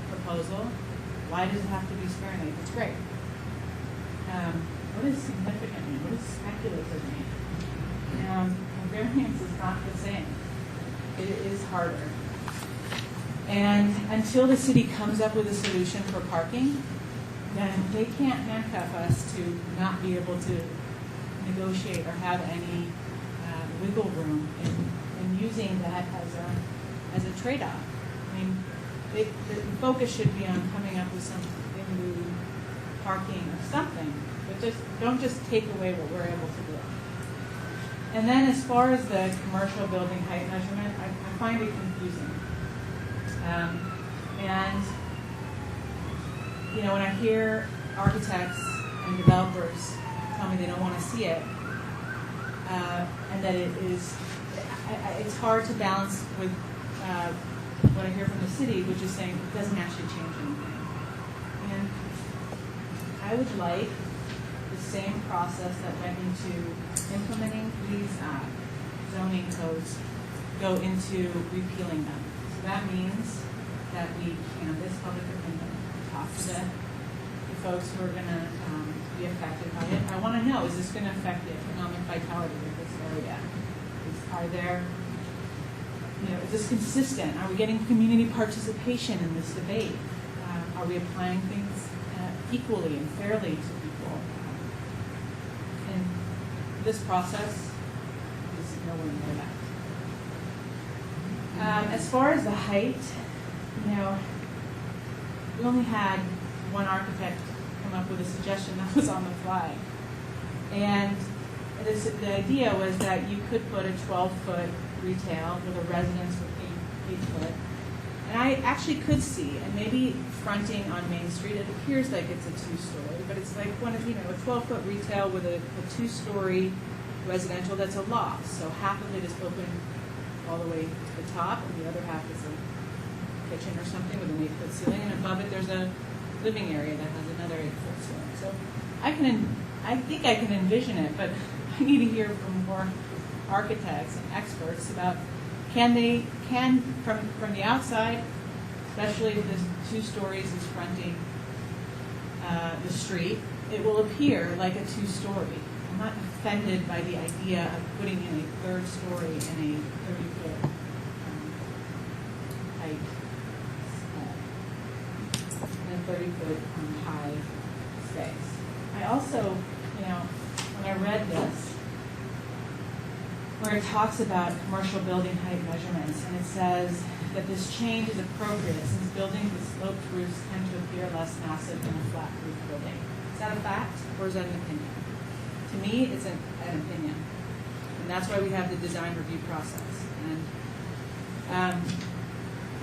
proposal. Why does it have to be sparingly? It's great. What does significant mean? What does speculative mean? Variance is not the same. It is harder. And until the city comes up with a solution for parking, then they can't handcuff us to not be able to negotiate or have any wiggle room in using that as a trade-off. I mean, the focus should be on coming up with some new parking or something, but don't just take away what we're able to do. And then as far as the commercial building height measurement, I find it confusing. And, you know, when I hear architects and developers tell me they don't want to see it, and that it is, it's hard to balance with what I hear from the city, which is saying it doesn't actually change anything. And I would like the same process that went into implementing these zoning codes go into repealing them. So that means that we canvass public opinion, talk to the folks who are going to be affected by it. I want to know, is this going to affect the economic vitality of this area? Are there, is this consistent? Are we getting community participation in this debate? Are we applying things equally and fairly to people? And this process is nowhere near that. As far as the height, we only had one architect come up with a suggestion that was on the fly. And the idea was that you could put a 12-foot retail with a residence with 8 foot. And I actually could see, and maybe fronting on Main Street, it appears like it's a 2-story, but it's like a 12-foot retail with a 2-story residential that's a loft. So half of it is open all the way to the top, and the other half is a kitchen or something with an 8-foot ceiling, and above it there's a living area that has another 8-foot ceiling. So I think I can envision it, but I need to hear from more architects and experts about can from the outside, especially if the 2 stories is fronting the street, it will appear like a 2-story. I'm not offended by the idea of putting in a 3rd story in a 30-foot height, in a 30-foot high space. I also, when I read this, where it talks about commercial building height measurements, and it says that this change is appropriate since buildings with sloped roofs tend to appear less massive than a flat roof building. Is that a fact, or is that an opinion? To me, it's an opinion, and that's why we have the design review process. And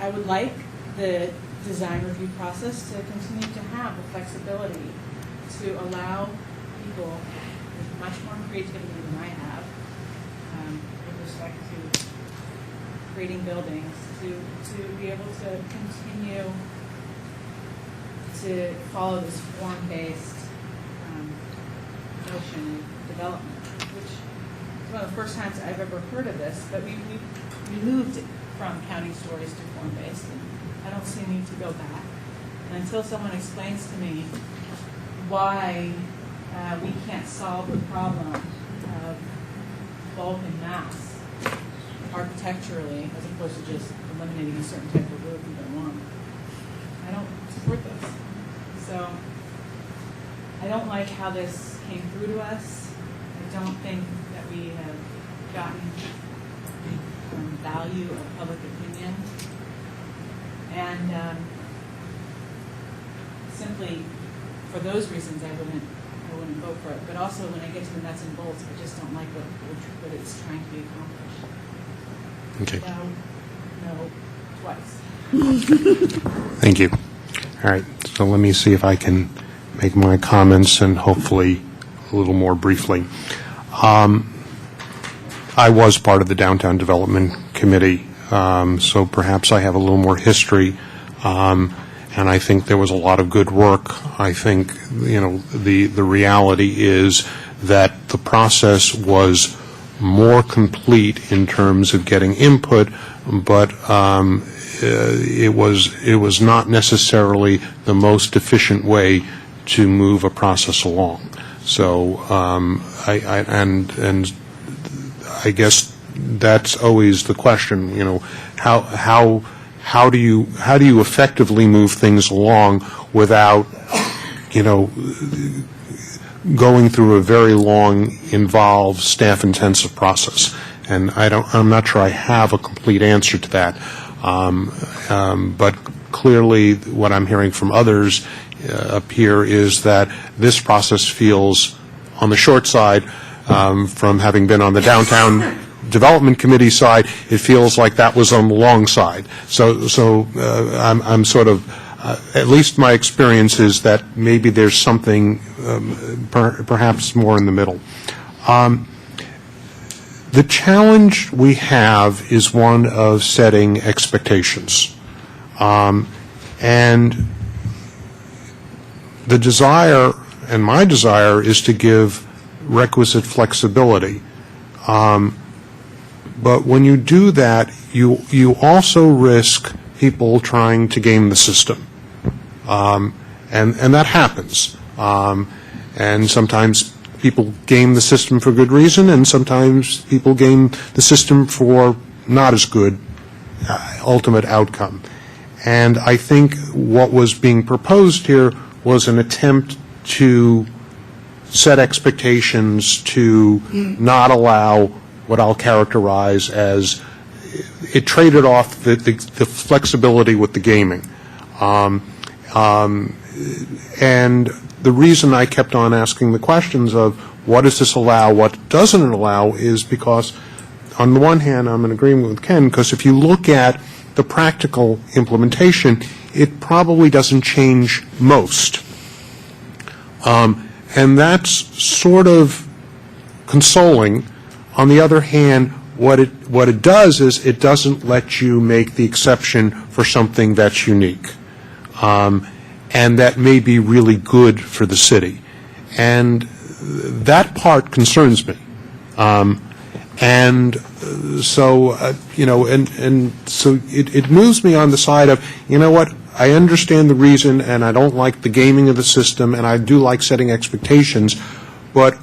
I would like the design review process to continue to have the flexibility to allow people with much more creativity than I have with respect to creating buildings to be able to continue to follow this form-based notion of development, which is one of the first times I've ever heard of this, but we moved from county stories to form-based, and I don't see a need to go back. And until someone explains to me why we can't solve the problem of bulk and mass architecturally, as opposed to just eliminating a certain type of roof we don't want, I don't support this. So I don't like how this came through to us. I don't think that we have gotten value of public opinion. And simply for those reasons, I wouldn't vote for it. But also when I get to the nuts and bolts, I just don't like what it's trying to be accomplished. Okay. No, twice. Thank you. All right, so let me see if I can make my comments and hopefully a little more briefly. I was part of the Downtown Development Committee, so perhaps I have a little more history, and I think there was a lot of good work. I think, the reality is that the process was more complete in terms of getting input, but it was not necessarily the most efficient way to move a process along. So I guess that's always the question. How do you effectively move things along without going through a very long, involved, staff-intensive process? And I'm not sure I have a complete answer to that. But clearly, what I'm hearing from others up here is that this process feels on the short side. From having been on the Downtown Development Committee side, it feels like that was on the long side. So I'm sort of, at least my experience is that maybe there's something perhaps more in the middle. The challenge we have is one of setting expectations. And the desire, and my desire, is to give requisite flexibility. But when you do that, you also risk people trying to game the system. And that happens. And sometimes people game the system for good reason, and sometimes people game the system for not as good ultimate outcome. And I think what was being proposed here was an attempt to set expectations to not allow what I'll characterize as, it traded off the flexibility with the gaming. And the reason I kept on asking the questions of what does this allow, what doesn't it allow, is because on the one hand, I'm in agreement with Ken, because if you look at the practical implementation, it probably doesn't change most. And that's sort of consoling. On the other hand, what it does is it doesn't let you make the exception for something that's unique, and that may be really good for the city. And that part concerns me. And so, so it moves me on the side of, what, I understand the reason, and I don't like the gaming of the system, and I do like setting expectations, but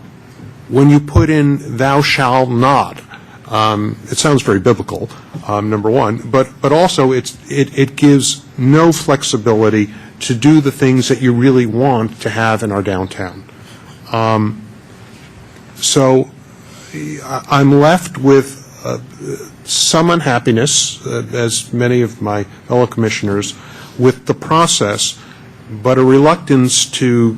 when you put in "thou shalt not," it sounds very biblical, number one, but also it gives no flexibility to do the things that you really want to have in our downtown. So I'm left with some unhappiness, as many of my fellow commissioners, with the process, but a reluctance to,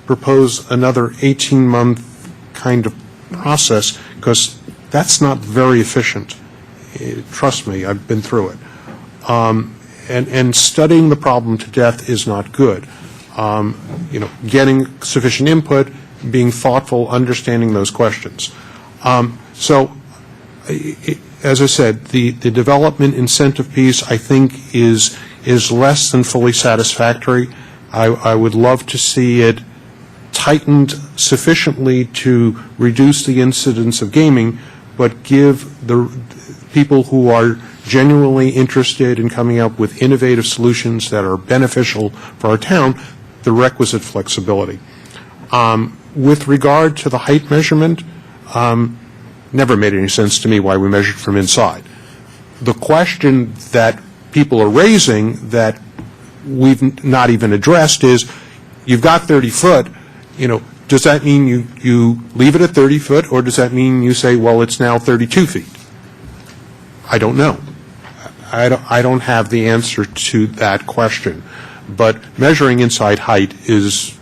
propose another 18-month kind of process, because that's not very efficient. Trust me, I've been through it. And studying the problem to death is not good. Getting sufficient input, being thoughtful, understanding those questions. So, as I said, the development incentive piece, I think, is less than fully satisfactory. I would love to see it tightened sufficiently to reduce the incidence of gaming, but give the people who are genuinely interested in coming up with innovative solutions that are beneficial for our town the requisite flexibility. With regard to the height measurement, never made any sense to me why we measured from inside. The question that people are raising that we've not even addressed is, you've got 30 foot, does that mean you leave it at 30 foot, or does that mean you say, well, it's now 32 feet? I don't know. I don't have the answer to that question. But measuring inside height it's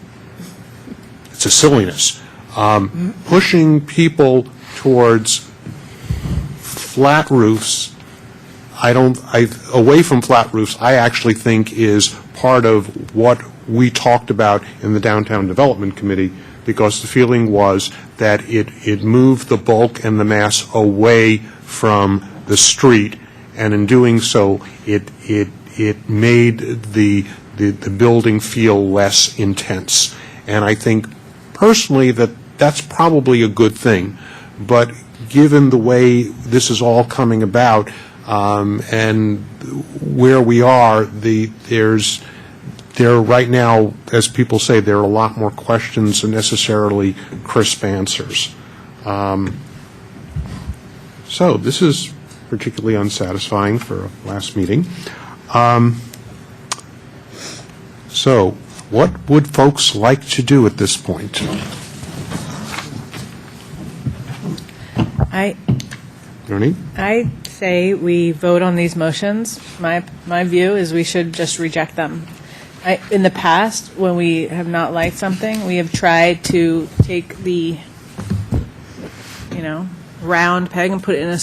a silliness. Pushing people towards flat roofs, away from flat roofs, I actually think is part of what we talked about in the Downtown Development Committee, because the feeling was that it moved the bulk and the mass away from the street, and in doing so, it made the building feel less intense. And I think personally that's probably a good thing. But given the way this is all coming about, and where we are, there right now, as people say, there are a lot more questions than necessarily crisp answers. So this is particularly unsatisfying for a last meeting. So what would folks like to do at this point? Ernie? I say we vote on these motions. My view is we should just reject them. In the past, when we have not liked something, we have tried to take the, round peg and put it in a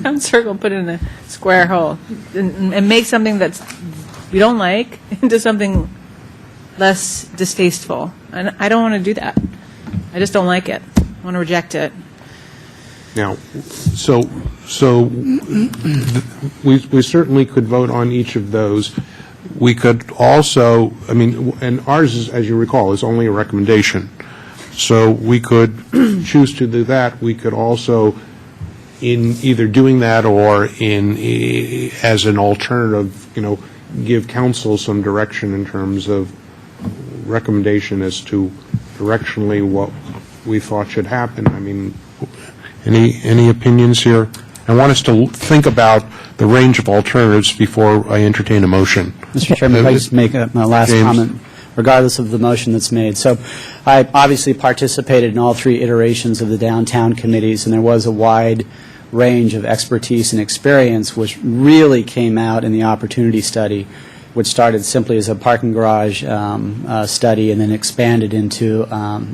round circle, put it in a square hole, and make something that we don't like into something less distasteful. And I don't want to do that. I just don't like it. I want to reject it. Now, so we certainly could vote on each of those. We could also, and ours, is, as you recall, is only a recommendation. So we could choose to do that. We could also, in either doing that or as an alternative, give council some direction in terms of recommendation as to directionally what we thought should happen. Any opinions here? I want us to think about the range of alternatives before I entertain a motion. Mr. Chairman, if I just make my last James. comment, regardless of the motion that's made. So I obviously participated in all three iterations of the downtown committees, and there was a wide range of expertise and experience, which really came out in the opportunity study, which started simply as a parking garage study and then expanded into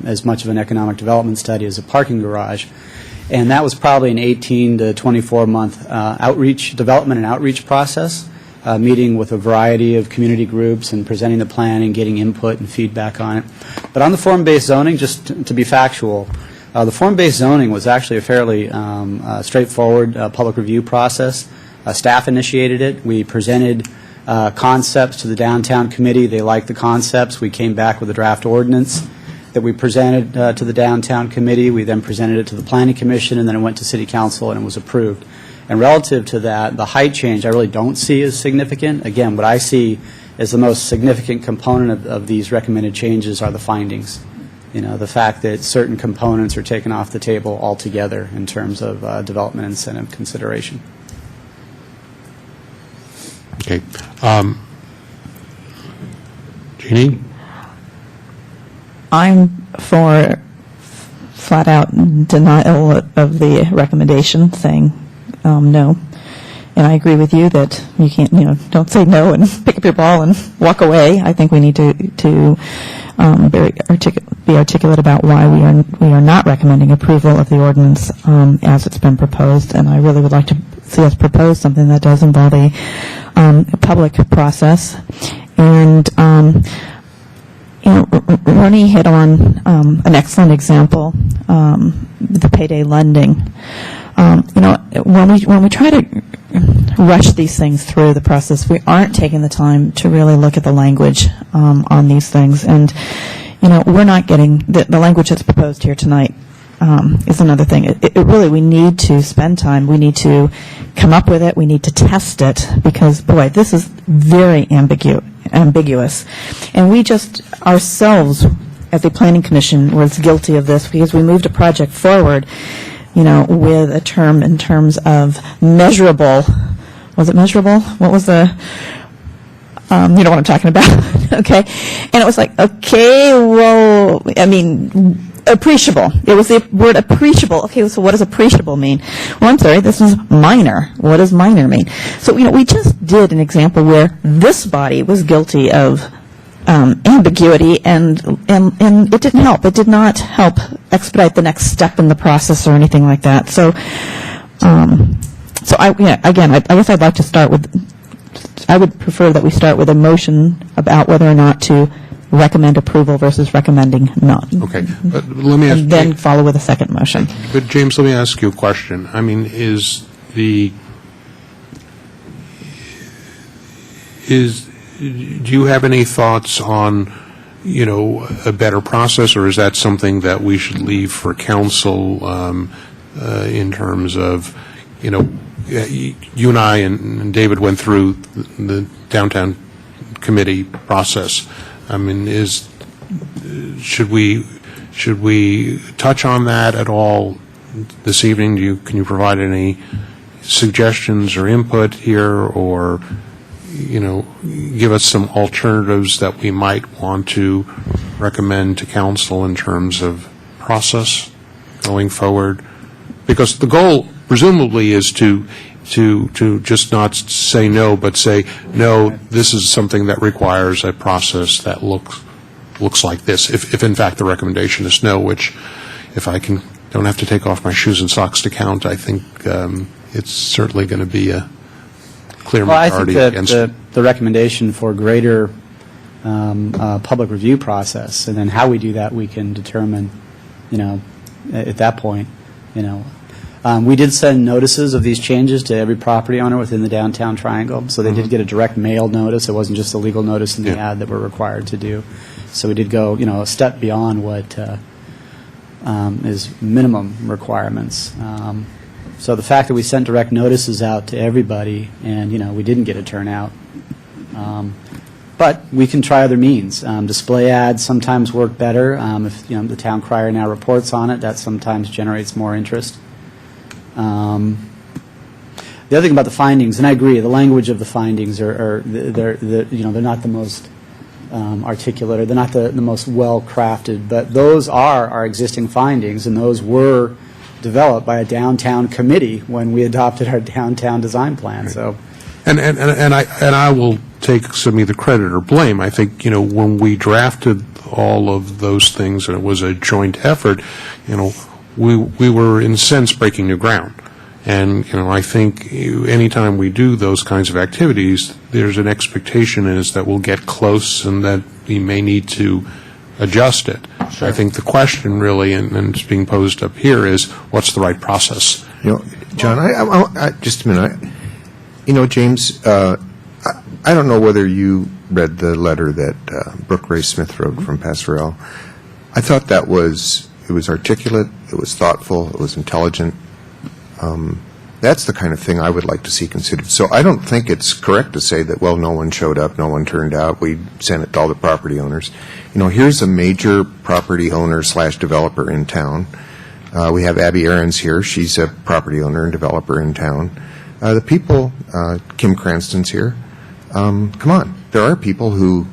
as much of an economic development study as a parking garage. And that was probably an 18 to 24-month development and outreach process, meeting with a variety of community groups and presenting the plan and getting input and feedback on it. But on the form-based zoning, just to be factual, the form-based zoning was actually a fairly straightforward public review process. Staff initiated it. We presented concepts to the downtown committee. They liked the concepts. We came back with a draft ordinance that we presented to the downtown committee. We then presented it to the planning commission, and then it went to city council and it was approved. And relative to that, the height change I really don't see as significant. Again, what I see as the most significant component of these recommended changes are the findings. The fact that certain components are taken off the table altogether in terms of development incentive consideration. Okay. Jeannie? I'm for flat-out denial of the recommendation, saying no. And I agree with you that you can't, don't say no and pick up your ball and walk away. I think we need to be articulate about why we are not recommending approval of the ordinance as it's been proposed. And I really would like to see us propose something that does involve a public process. And Ronnie hit on an excellent example, the payday lending. When we try to rush these things through the process, we aren't taking the time to really look at the language on these things. And, we're not getting the language that's proposed here tonight is another thing. It really, we need to spend time. We need to come up with it. We need to test it because, boy, this is very ambiguous. And we just ourselves, as a planning commission, was guilty of this because we moved a project forward, with a term in terms of measurable. Was it measurable? What was the, you know what I'm talking about, okay? And it was like, okay, well, appreciable. It was the word appreciable. Okay, so what does appreciable mean? Well, I'm sorry, this is minor. What does minor mean? So, we just did an example where this body was guilty of ambiguity, and it didn't help. It did not help expedite the next step in the process or anything like that. So So I guess I'd like to start with, I would prefer that we start with a motion about whether or not to recommend approval versus recommending none. Okay, but let me ask. And then follow with a second motion. But James, let me ask you a question. I mean, do you have any thoughts on, a better process, or is that something that we should leave for council in terms of, you and I and David went through the downtown committee process. I mean, should we touch on that at all this evening? Can you provide any suggestions or input here, or give us some alternatives that we might want to recommend to council in terms of process going forward? Because the goal presumably is to just not say no, but say, no, this is something that requires a process that looks like this. If in fact the recommendation is no, which if I don't have to take off my shoes and socks to count, I think it's certainly going to be a clear majority against it. I think that the recommendation for greater public review process, and then how we do that, we can determine, at that point, we did send notices of these changes to every property owner within the downtown triangle, so they did get a direct mail notice. It wasn't just a legal notice in the ad that we're required to do. So we did go, a step beyond what is minimum requirements. So the fact that we sent direct notices out to everybody and, we didn't get a turnout. But we can try other means. Display ads sometimes work better. If, the town crier now reports on it, that sometimes generates more interest. The other thing about the findings, and I agree, the language of the findings they're not the most articulate, or they're not the most well-crafted, but those are our existing findings, and those were developed by a downtown committee when we adopted our downtown design plan. So, and I will take some either credit or blame. I think when we drafted all of those things, and it was a joint effort, we were in a sense breaking new ground. And I think anytime we do those kinds of activities, there's an expectation is that we'll get close and that we may need to adjust it. Sure. I think the question really, and it's being posed up here, is what's the right process? John, I just a minute. James, I don't know whether you read the letter that Brooke Ray Smith wrote from Passerelle. I thought it was articulate, it was thoughtful, it was intelligent. That's the kind of thing I would like to see considered. So I don't think it's correct to say that, well, no one showed up, no one turned out, we sent it to all the property owners. Here's a major property owner / developer in town. We have Abby Aarons here. She's a property owner and developer in town. The people, Kim Cranston's here. Come on. There are people who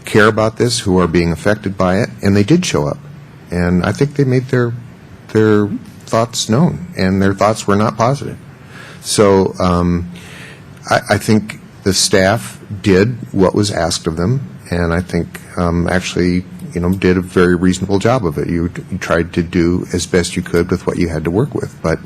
care about this, who are being affected by it, and they did show up. And I think they made their thoughts known, and their thoughts were not positive. So I think the staff did what was asked of them, and I think actually, did a very reasonable job of it. You tried to do as best you could with what you had to work with, but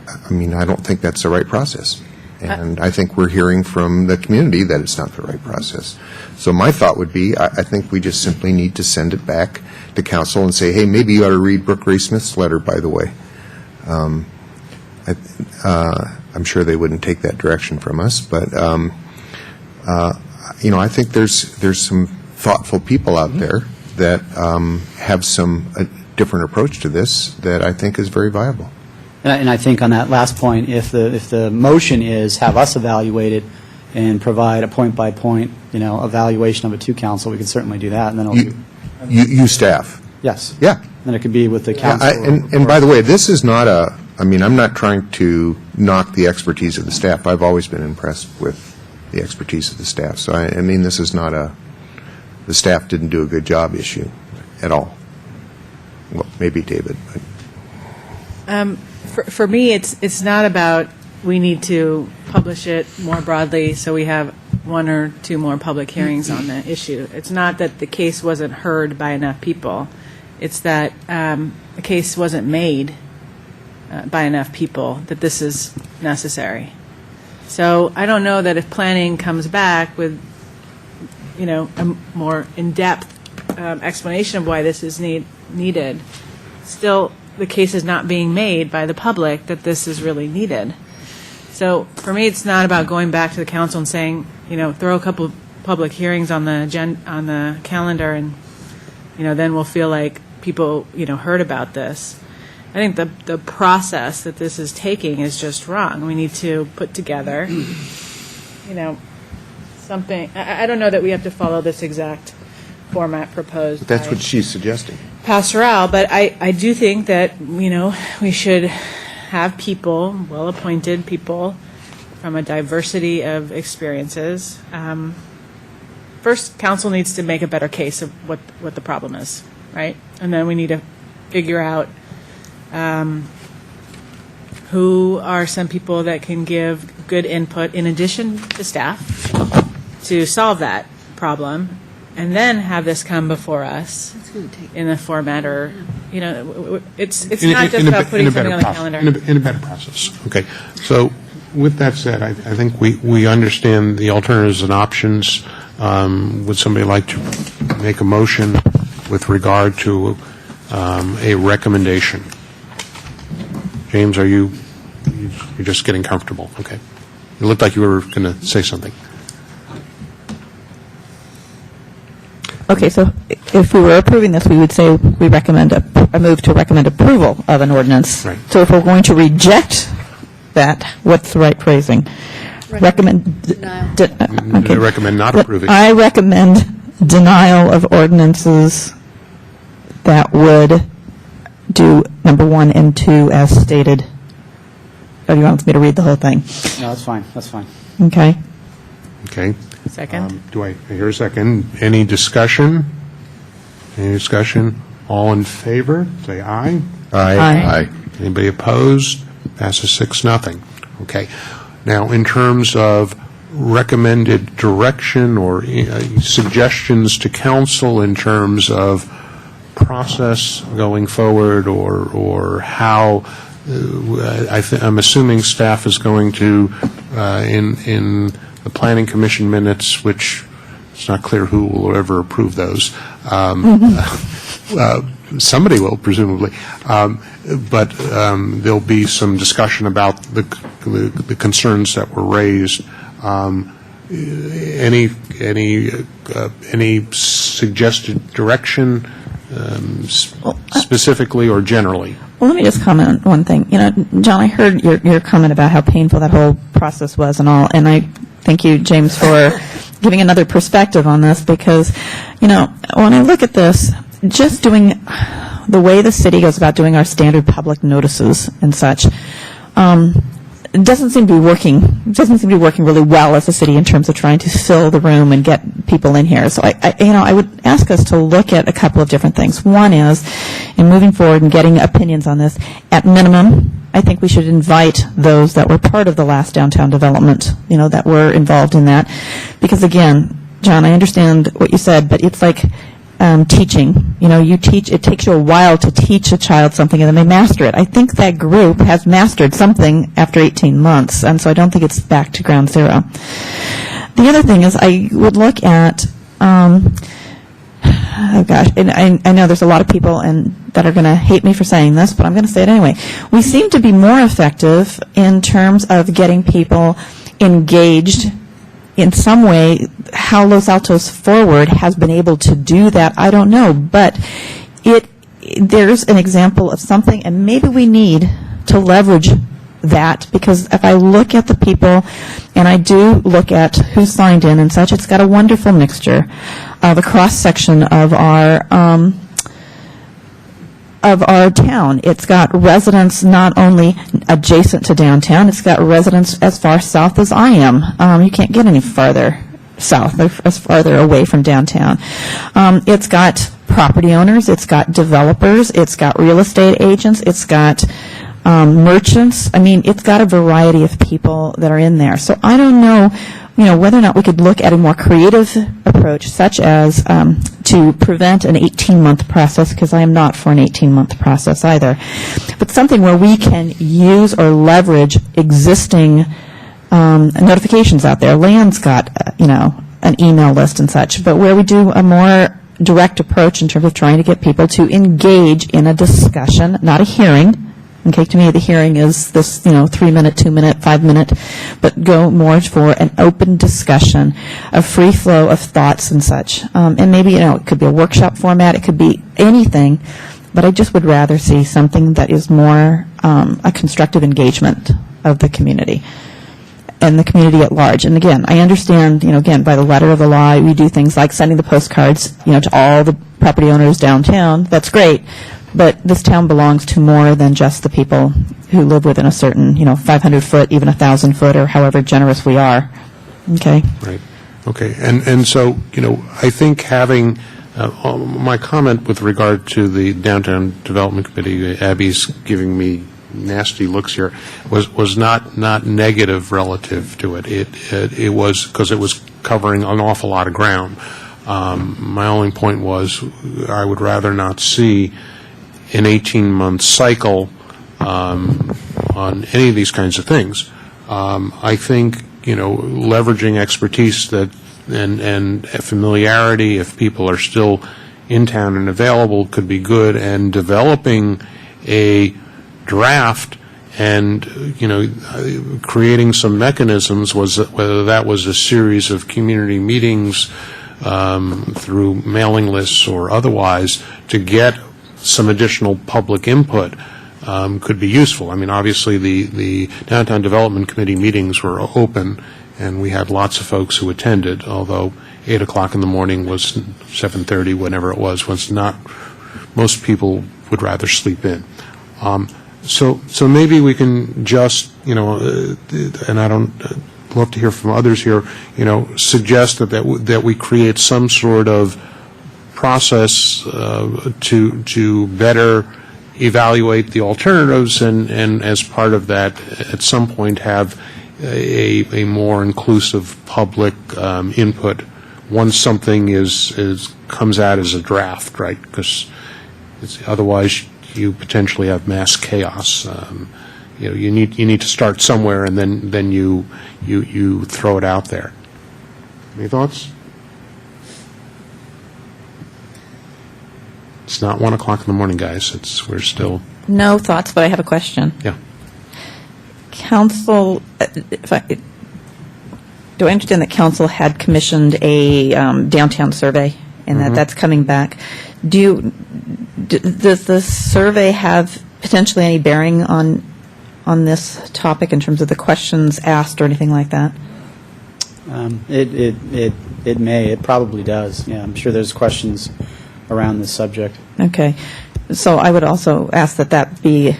I don't think that's the right process. And I think we're hearing from the community that it's not the right process. So my thought would be, I think we just simply need to send it back to council and say, hey, maybe you ought to read Brooke Ray Smith's letter, by the way. I'm sure they wouldn't take that direction from us, but I think there's some thoughtful people out there that have a different approach to this that I think is very viable. And I think on that last point, if the motion is have us evaluate it and provide a point-by-point, evaluation of it to council, we can certainly do that. And then you staff. Yes. Yeah. Then it could be with the council. And by the way, this is not I'm not trying to knock the expertise of the staff. I've always been impressed with the expertise of the staff. So, this is not the staff didn't do a good job issue at all. Well, maybe David. But. For me, it's not about we need to publish it more broadly so we have one or two more public hearings on the issue. It's not that the case wasn't heard by enough people. It's that the case wasn't made by enough people that this is necessary. So I don't know that if planning comes back with, a more in-depth explanation of why this is needed, still the case is not being made by the public that this is really needed. So for me, it's not about going back to the council and saying, throw a couple public hearings on the calendar, and then we'll feel like people heard about this. I think the process that this is taking is just wrong. We need to put together, something. I don't know that we have to follow this exact format proposed. But that's by what she's suggesting. Pastoral, but I do think that we should have people, well-appointed people, from a diversity of experiences. First, council needs to make a better case of what the problem is, right? And then we need to figure out who are some people that can give good input in addition to staff to solve that problem, and then have this come before us in the format, or it's not just about putting something on the calendar. In a better process. Okay. So with that said, I think we understand the alternatives and options. Would somebody like to make a motion with regard to a recommendation? James, you're just getting comfortable? Okay. It looked like you were going to say something. Okay, so if we were approving this, we would say we recommend a move to recommend approval of an ordinance. Right. So if we're going to reject that, what's the right phrasing? Denial. Okay. Recommend not approving. I recommend denial of ordinances that would do number 1 and 2 as stated. Or do you want me to read the whole thing? No, that's fine, that's fine. Okay. Okay. Second. Do I hear a second? Any discussion? Any discussion? All in favor, say aye. Aye. Anybody opposed? Passes 6-0. Okay. Now, in terms of recommended direction or suggestions to council in terms of process going forward, or how, I'm assuming staff is going to, in the Planning Commission minutes, which it's not clear who will ever approve those. Somebody will, presumably. But there'll be some discussion about the concerns that were raised. Any suggested direction, specifically or generally? Well, let me just comment on one thing. John, I heard your comment about how painful that whole process was and all, and I thank you, James, for giving another perspective on this, because, when I look at this, just doing the way the city goes about doing our standard public notices and such, it doesn't seem to be working. It doesn't seem to be working really well as a city in terms of trying to fill the room and get people in here. So I would ask us to look at a couple of different things. One is, in moving forward and getting opinions on this, at minimum, I think we should invite those that were part of the last downtown development, that were involved in that, because again, John, I understand what you said, but it's like teaching. You teach, it takes you a while to teach a child something and then they master it. I think that group has mastered something after 18 months, and so I don't think it's back to ground zero. The other thing is I would look at, and I know there's a lot of people that are going to hate me for saying this, but I'm going to say it anyway. We seem to be more effective in terms of getting people engaged in some way. How Los Altos Forward has been able to do that, I don't know, but there's an example of something, and maybe we need to leverage that, because if I look at the people, and I do look at who signed in and such, it's got a wonderful mixture of a cross-section of our town. It's got residents not only adjacent to downtown, it's got residents as far south as I am. You can't get any farther south, or as farther away from downtown. It's got property owners, it's got developers, it's got real estate agents, it's got merchants. I mean, it's got a variety of people that are in there. So I don't know whether or not we could look at a more creative approach, such as to prevent an 18-month process, because I am not for an 18-month process either, but something where we can use or leverage existing notifications out there. Land's got, an email list and such, but where we do a more direct approach in terms of trying to get people to engage in a discussion, not a hearing. Okay, to me, the hearing is this, 3-minute, 2-minute, 5-minute, but go more for an open discussion, a free flow of thoughts and such. And maybe, it could be a workshop format, it could be anything, but I just would rather see something that is more a constructive engagement of the community and the community at large. And again, I understand, again, by the letter of the law, we do things like sending the postcards, to all the property owners downtown. That's great. But this town belongs to more than just the people who live within a certain, 500-foot, even 1,000-foot, or however generous we are. Okay? Right. Okay. And so, I think having my comment with regard to the Downtown Development Committee, Abby's giving me nasty looks here, was not negative relative to it. It was because it was covering an awful lot of ground. My only point was I would rather not see an 18-month cycle on any of these kinds of things. I think, leveraging expertise and familiarity, if people are still in town and available, could be good, and developing a draft and, creating some mechanisms, whether that was a series of community meetings through mailing lists or otherwise, to get some additional public input could be useful. I mean, obviously, the Downtown Development Committee meetings were open, and we had lots of folks who attended, although 8 o'clock in the morning was 7:30, whenever it was not, most people would rather sleep in. So maybe we can just, and I don't love to hear from others here, suggest that we create some sort of process to better evaluate the alternatives, and as part of that, at some point, have a more inclusive public input once something comes out as a draft, right? Because otherwise, you potentially have mass chaos. You need to start somewhere, and then you throw it out there. Any thoughts? It's not 1 o'clock in the morning, guys. We're still. No thoughts, but I have a question. Yeah. Council, do I understand that council had commissioned a downtown survey, and that's coming back? Does the survey have potentially any bearing on this topic in terms of the questions asked or anything like that? It may. It probably does. Yeah, I'm sure there's questions around this subject. Okay. So I would also ask that be,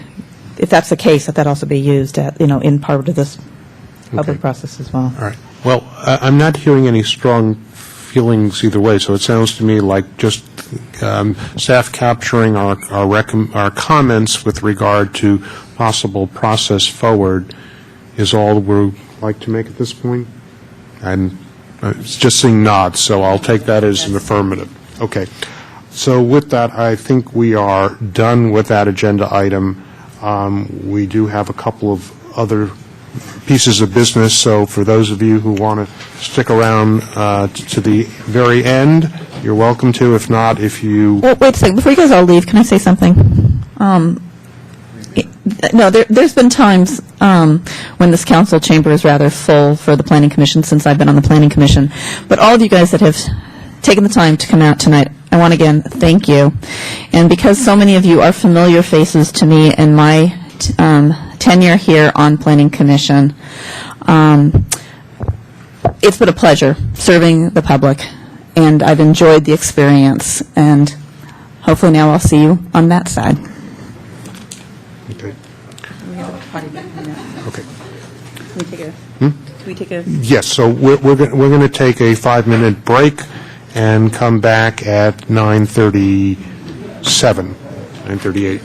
if that's the case, that also be used in part of this public process as well. All right. Well, I'm not hearing any strong feelings either way, so it sounds to me like just staff capturing our comments with regard to possible process forward is all we'd like to make at this point. And it's just seeing nods, so I'll take that as an affirmative. Okay. So with that, I think we are done with that agenda item. We do have a couple of other pieces of business, so for those of you who want to stick around to the very end, you're welcome to. If not, if you... Well, wait a second. Before you guys all leave, can I say something? No, there's been times when this council chamber is rather full for the Planning Commission since I've been on the Planning Commission. But all of you guys that have taken the time to come out tonight, I want to again thank you. And because so many of you are familiar faces to me in my tenure here on Planning Commission, it's been a pleasure serving the public, and I've enjoyed the experience, and hopefully now I'll see you on that side. Okay. Okay. Can we take a... Yes, so we're going to take a 5-minute break and come back at 9:37, 9:38.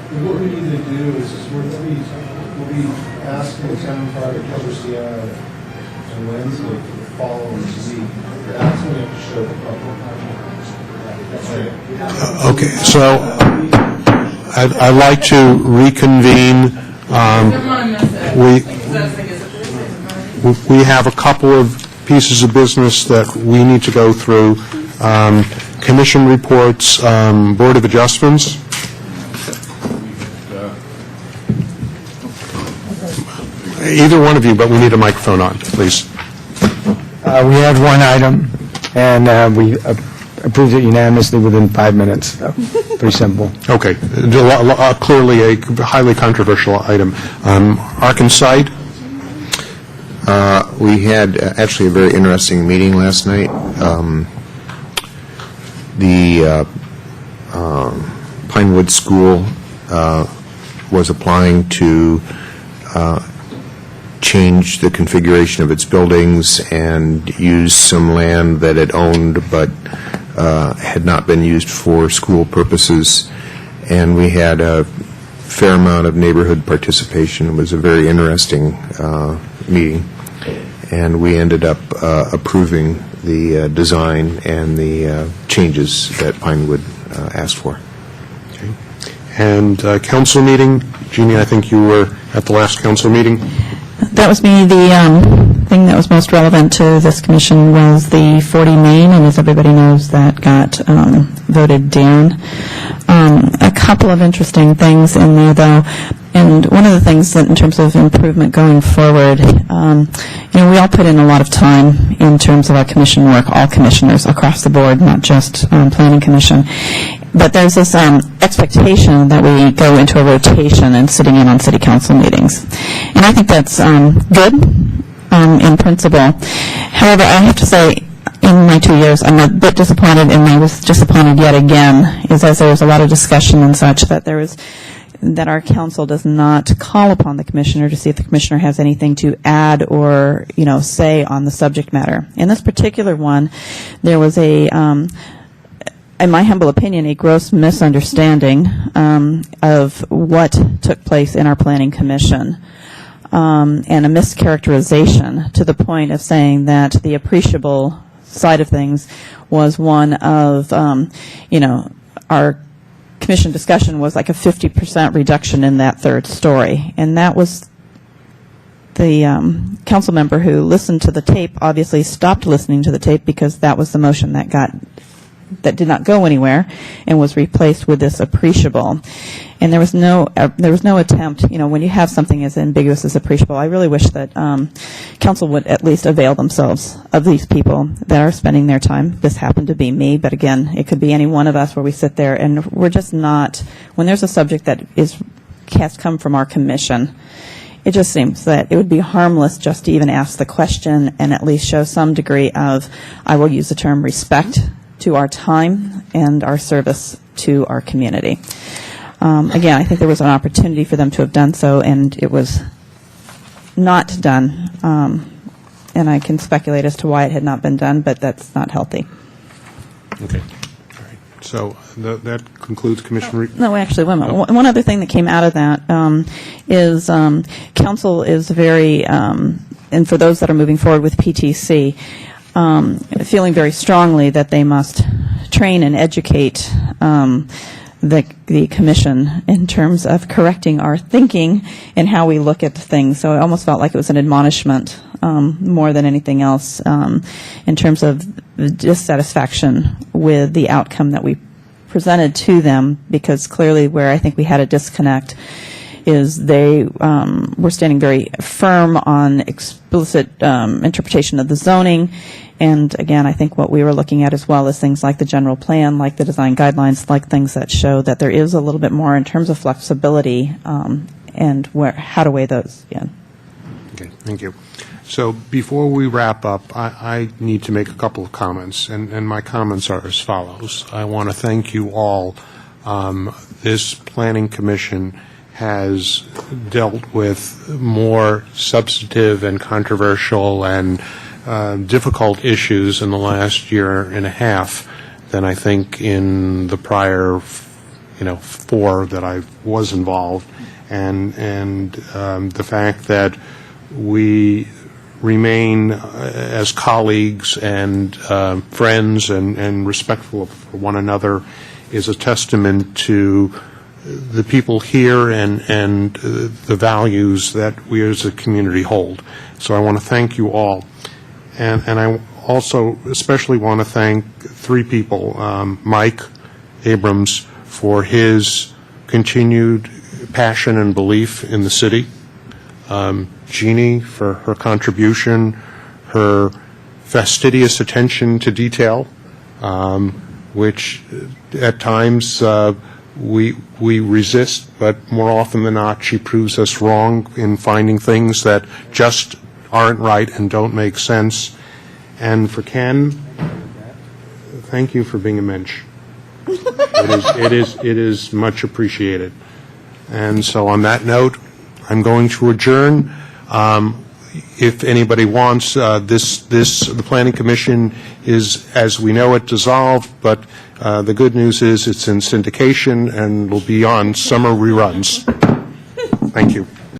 What we need to do is we'll be asking the town clerk to cover CI on Wednesday for the following week. That's when we have to show the public. Okay, so I'd like to reconvene. We have a couple of pieces of business that we need to go through. Commission reports, Board of Adjustments. Either one of you, but we need a microphone on, please. We had one item, and we approved it unanimously within 5 minutes. So, pretty simple. Okay, clearly a highly controversial item. Arkansas. We had actually a very interesting meeting last night. The Pinewood School was applying to change the configuration of its buildings and use some land that it owned but had not been used for school purposes. And we had a fair amount of neighborhood participation. It was a very interesting meeting. And we ended up approving the design and the changes that Pinewood asked for. Okay. And council meeting. Jeannie, I think you were at the last council meeting. That was me. The thing that was most relevant to this commission was the 40 Main, and as everybody knows, that got voted down. A couple of interesting things in there, though, and one of the things that in terms of improvement going forward, we all put in a lot of time in terms of our commission work, all commissioners across the board, not just Planning Commission. But there's this expectation that we go into a rotation and sitting in on city council meetings. And I think that's good in principle. However, I have to say, in my 2 years, I'm a bit disappointed, and I was disappointed yet again, is as there was a lot of discussion and such that our council does not call upon the commissioner to see if the commissioner has anything to add or, say on the subject matter. In this particular one, there was in my humble opinion, a gross misunderstanding of what took place in our Planning Commission, and a mischaracterization to the point of saying that the appreciable side of things was one of, our commission discussion was like a 50% reduction in that third story. And that was the council member who listened to the tape obviously stopped listening to the tape because that was the motion that did not go anywhere and was replaced with this appreciable. And there was no attempt, when you have something as ambiguous as appreciable, I really wish that council would at least avail themselves of these people that are spending their time. This happened to be me, but again, it could be any one of us where we sit there and we're just not, when there's a subject that has come from our commission, it just seems that it would be harmless just to even ask the question and at least show some degree of, I will use the term respect to our time and our service to our community. Again, I think there was an opportunity for them to have done so, and it was not done. And I can speculate as to why it had not been done, but that's not healthy. Okay. All right. So that concludes Commissioner. No, actually, wait a minute. One other thing that came out of that is council is very, and for those that are moving forward with PTC, feeling very strongly that they must train and educate the commission in terms of correcting our thinking and how we look at things. So it almost felt like it was an admonishment more than anything else in terms of dissatisfaction with the outcome that we presented to them, because clearly where I think we had a disconnect is they were standing very firm on explicit interpretation of the zoning. And again, I think what we were looking at as well is things like the general plan, like the design guidelines, like things that show that there is a little bit more in terms of flexibility and how to weigh those in. Okay, thank you. So before we wrap up, I need to make a couple of comments, and my comments are as follows. I want to thank you all. This Planning Commission has dealt with more substantive and controversial and difficult issues in the last year and a half than I think in the prior 4 that I was involved, and the fact that we remain as colleagues and friends and respectful of one another is a testament to the people here and the values that we as a community hold. So I want to thank you all. And I also especially want to thank 3 people, Mike Abrams for his continued passion and belief in the city, Jeannie for her contribution, her fastidious attention to detail, which at times we resist, but more often than not, she proves us wrong in finding things that just aren't right and don't make sense. And for Ken, thank you for being a mensch. It is much appreciated. And so on that note, I'm going to adjourn. If anybody wants, the Planning Commission is, as we know it, dissolved, but the good news is it's in syndication and will be on summer reruns. Thank you.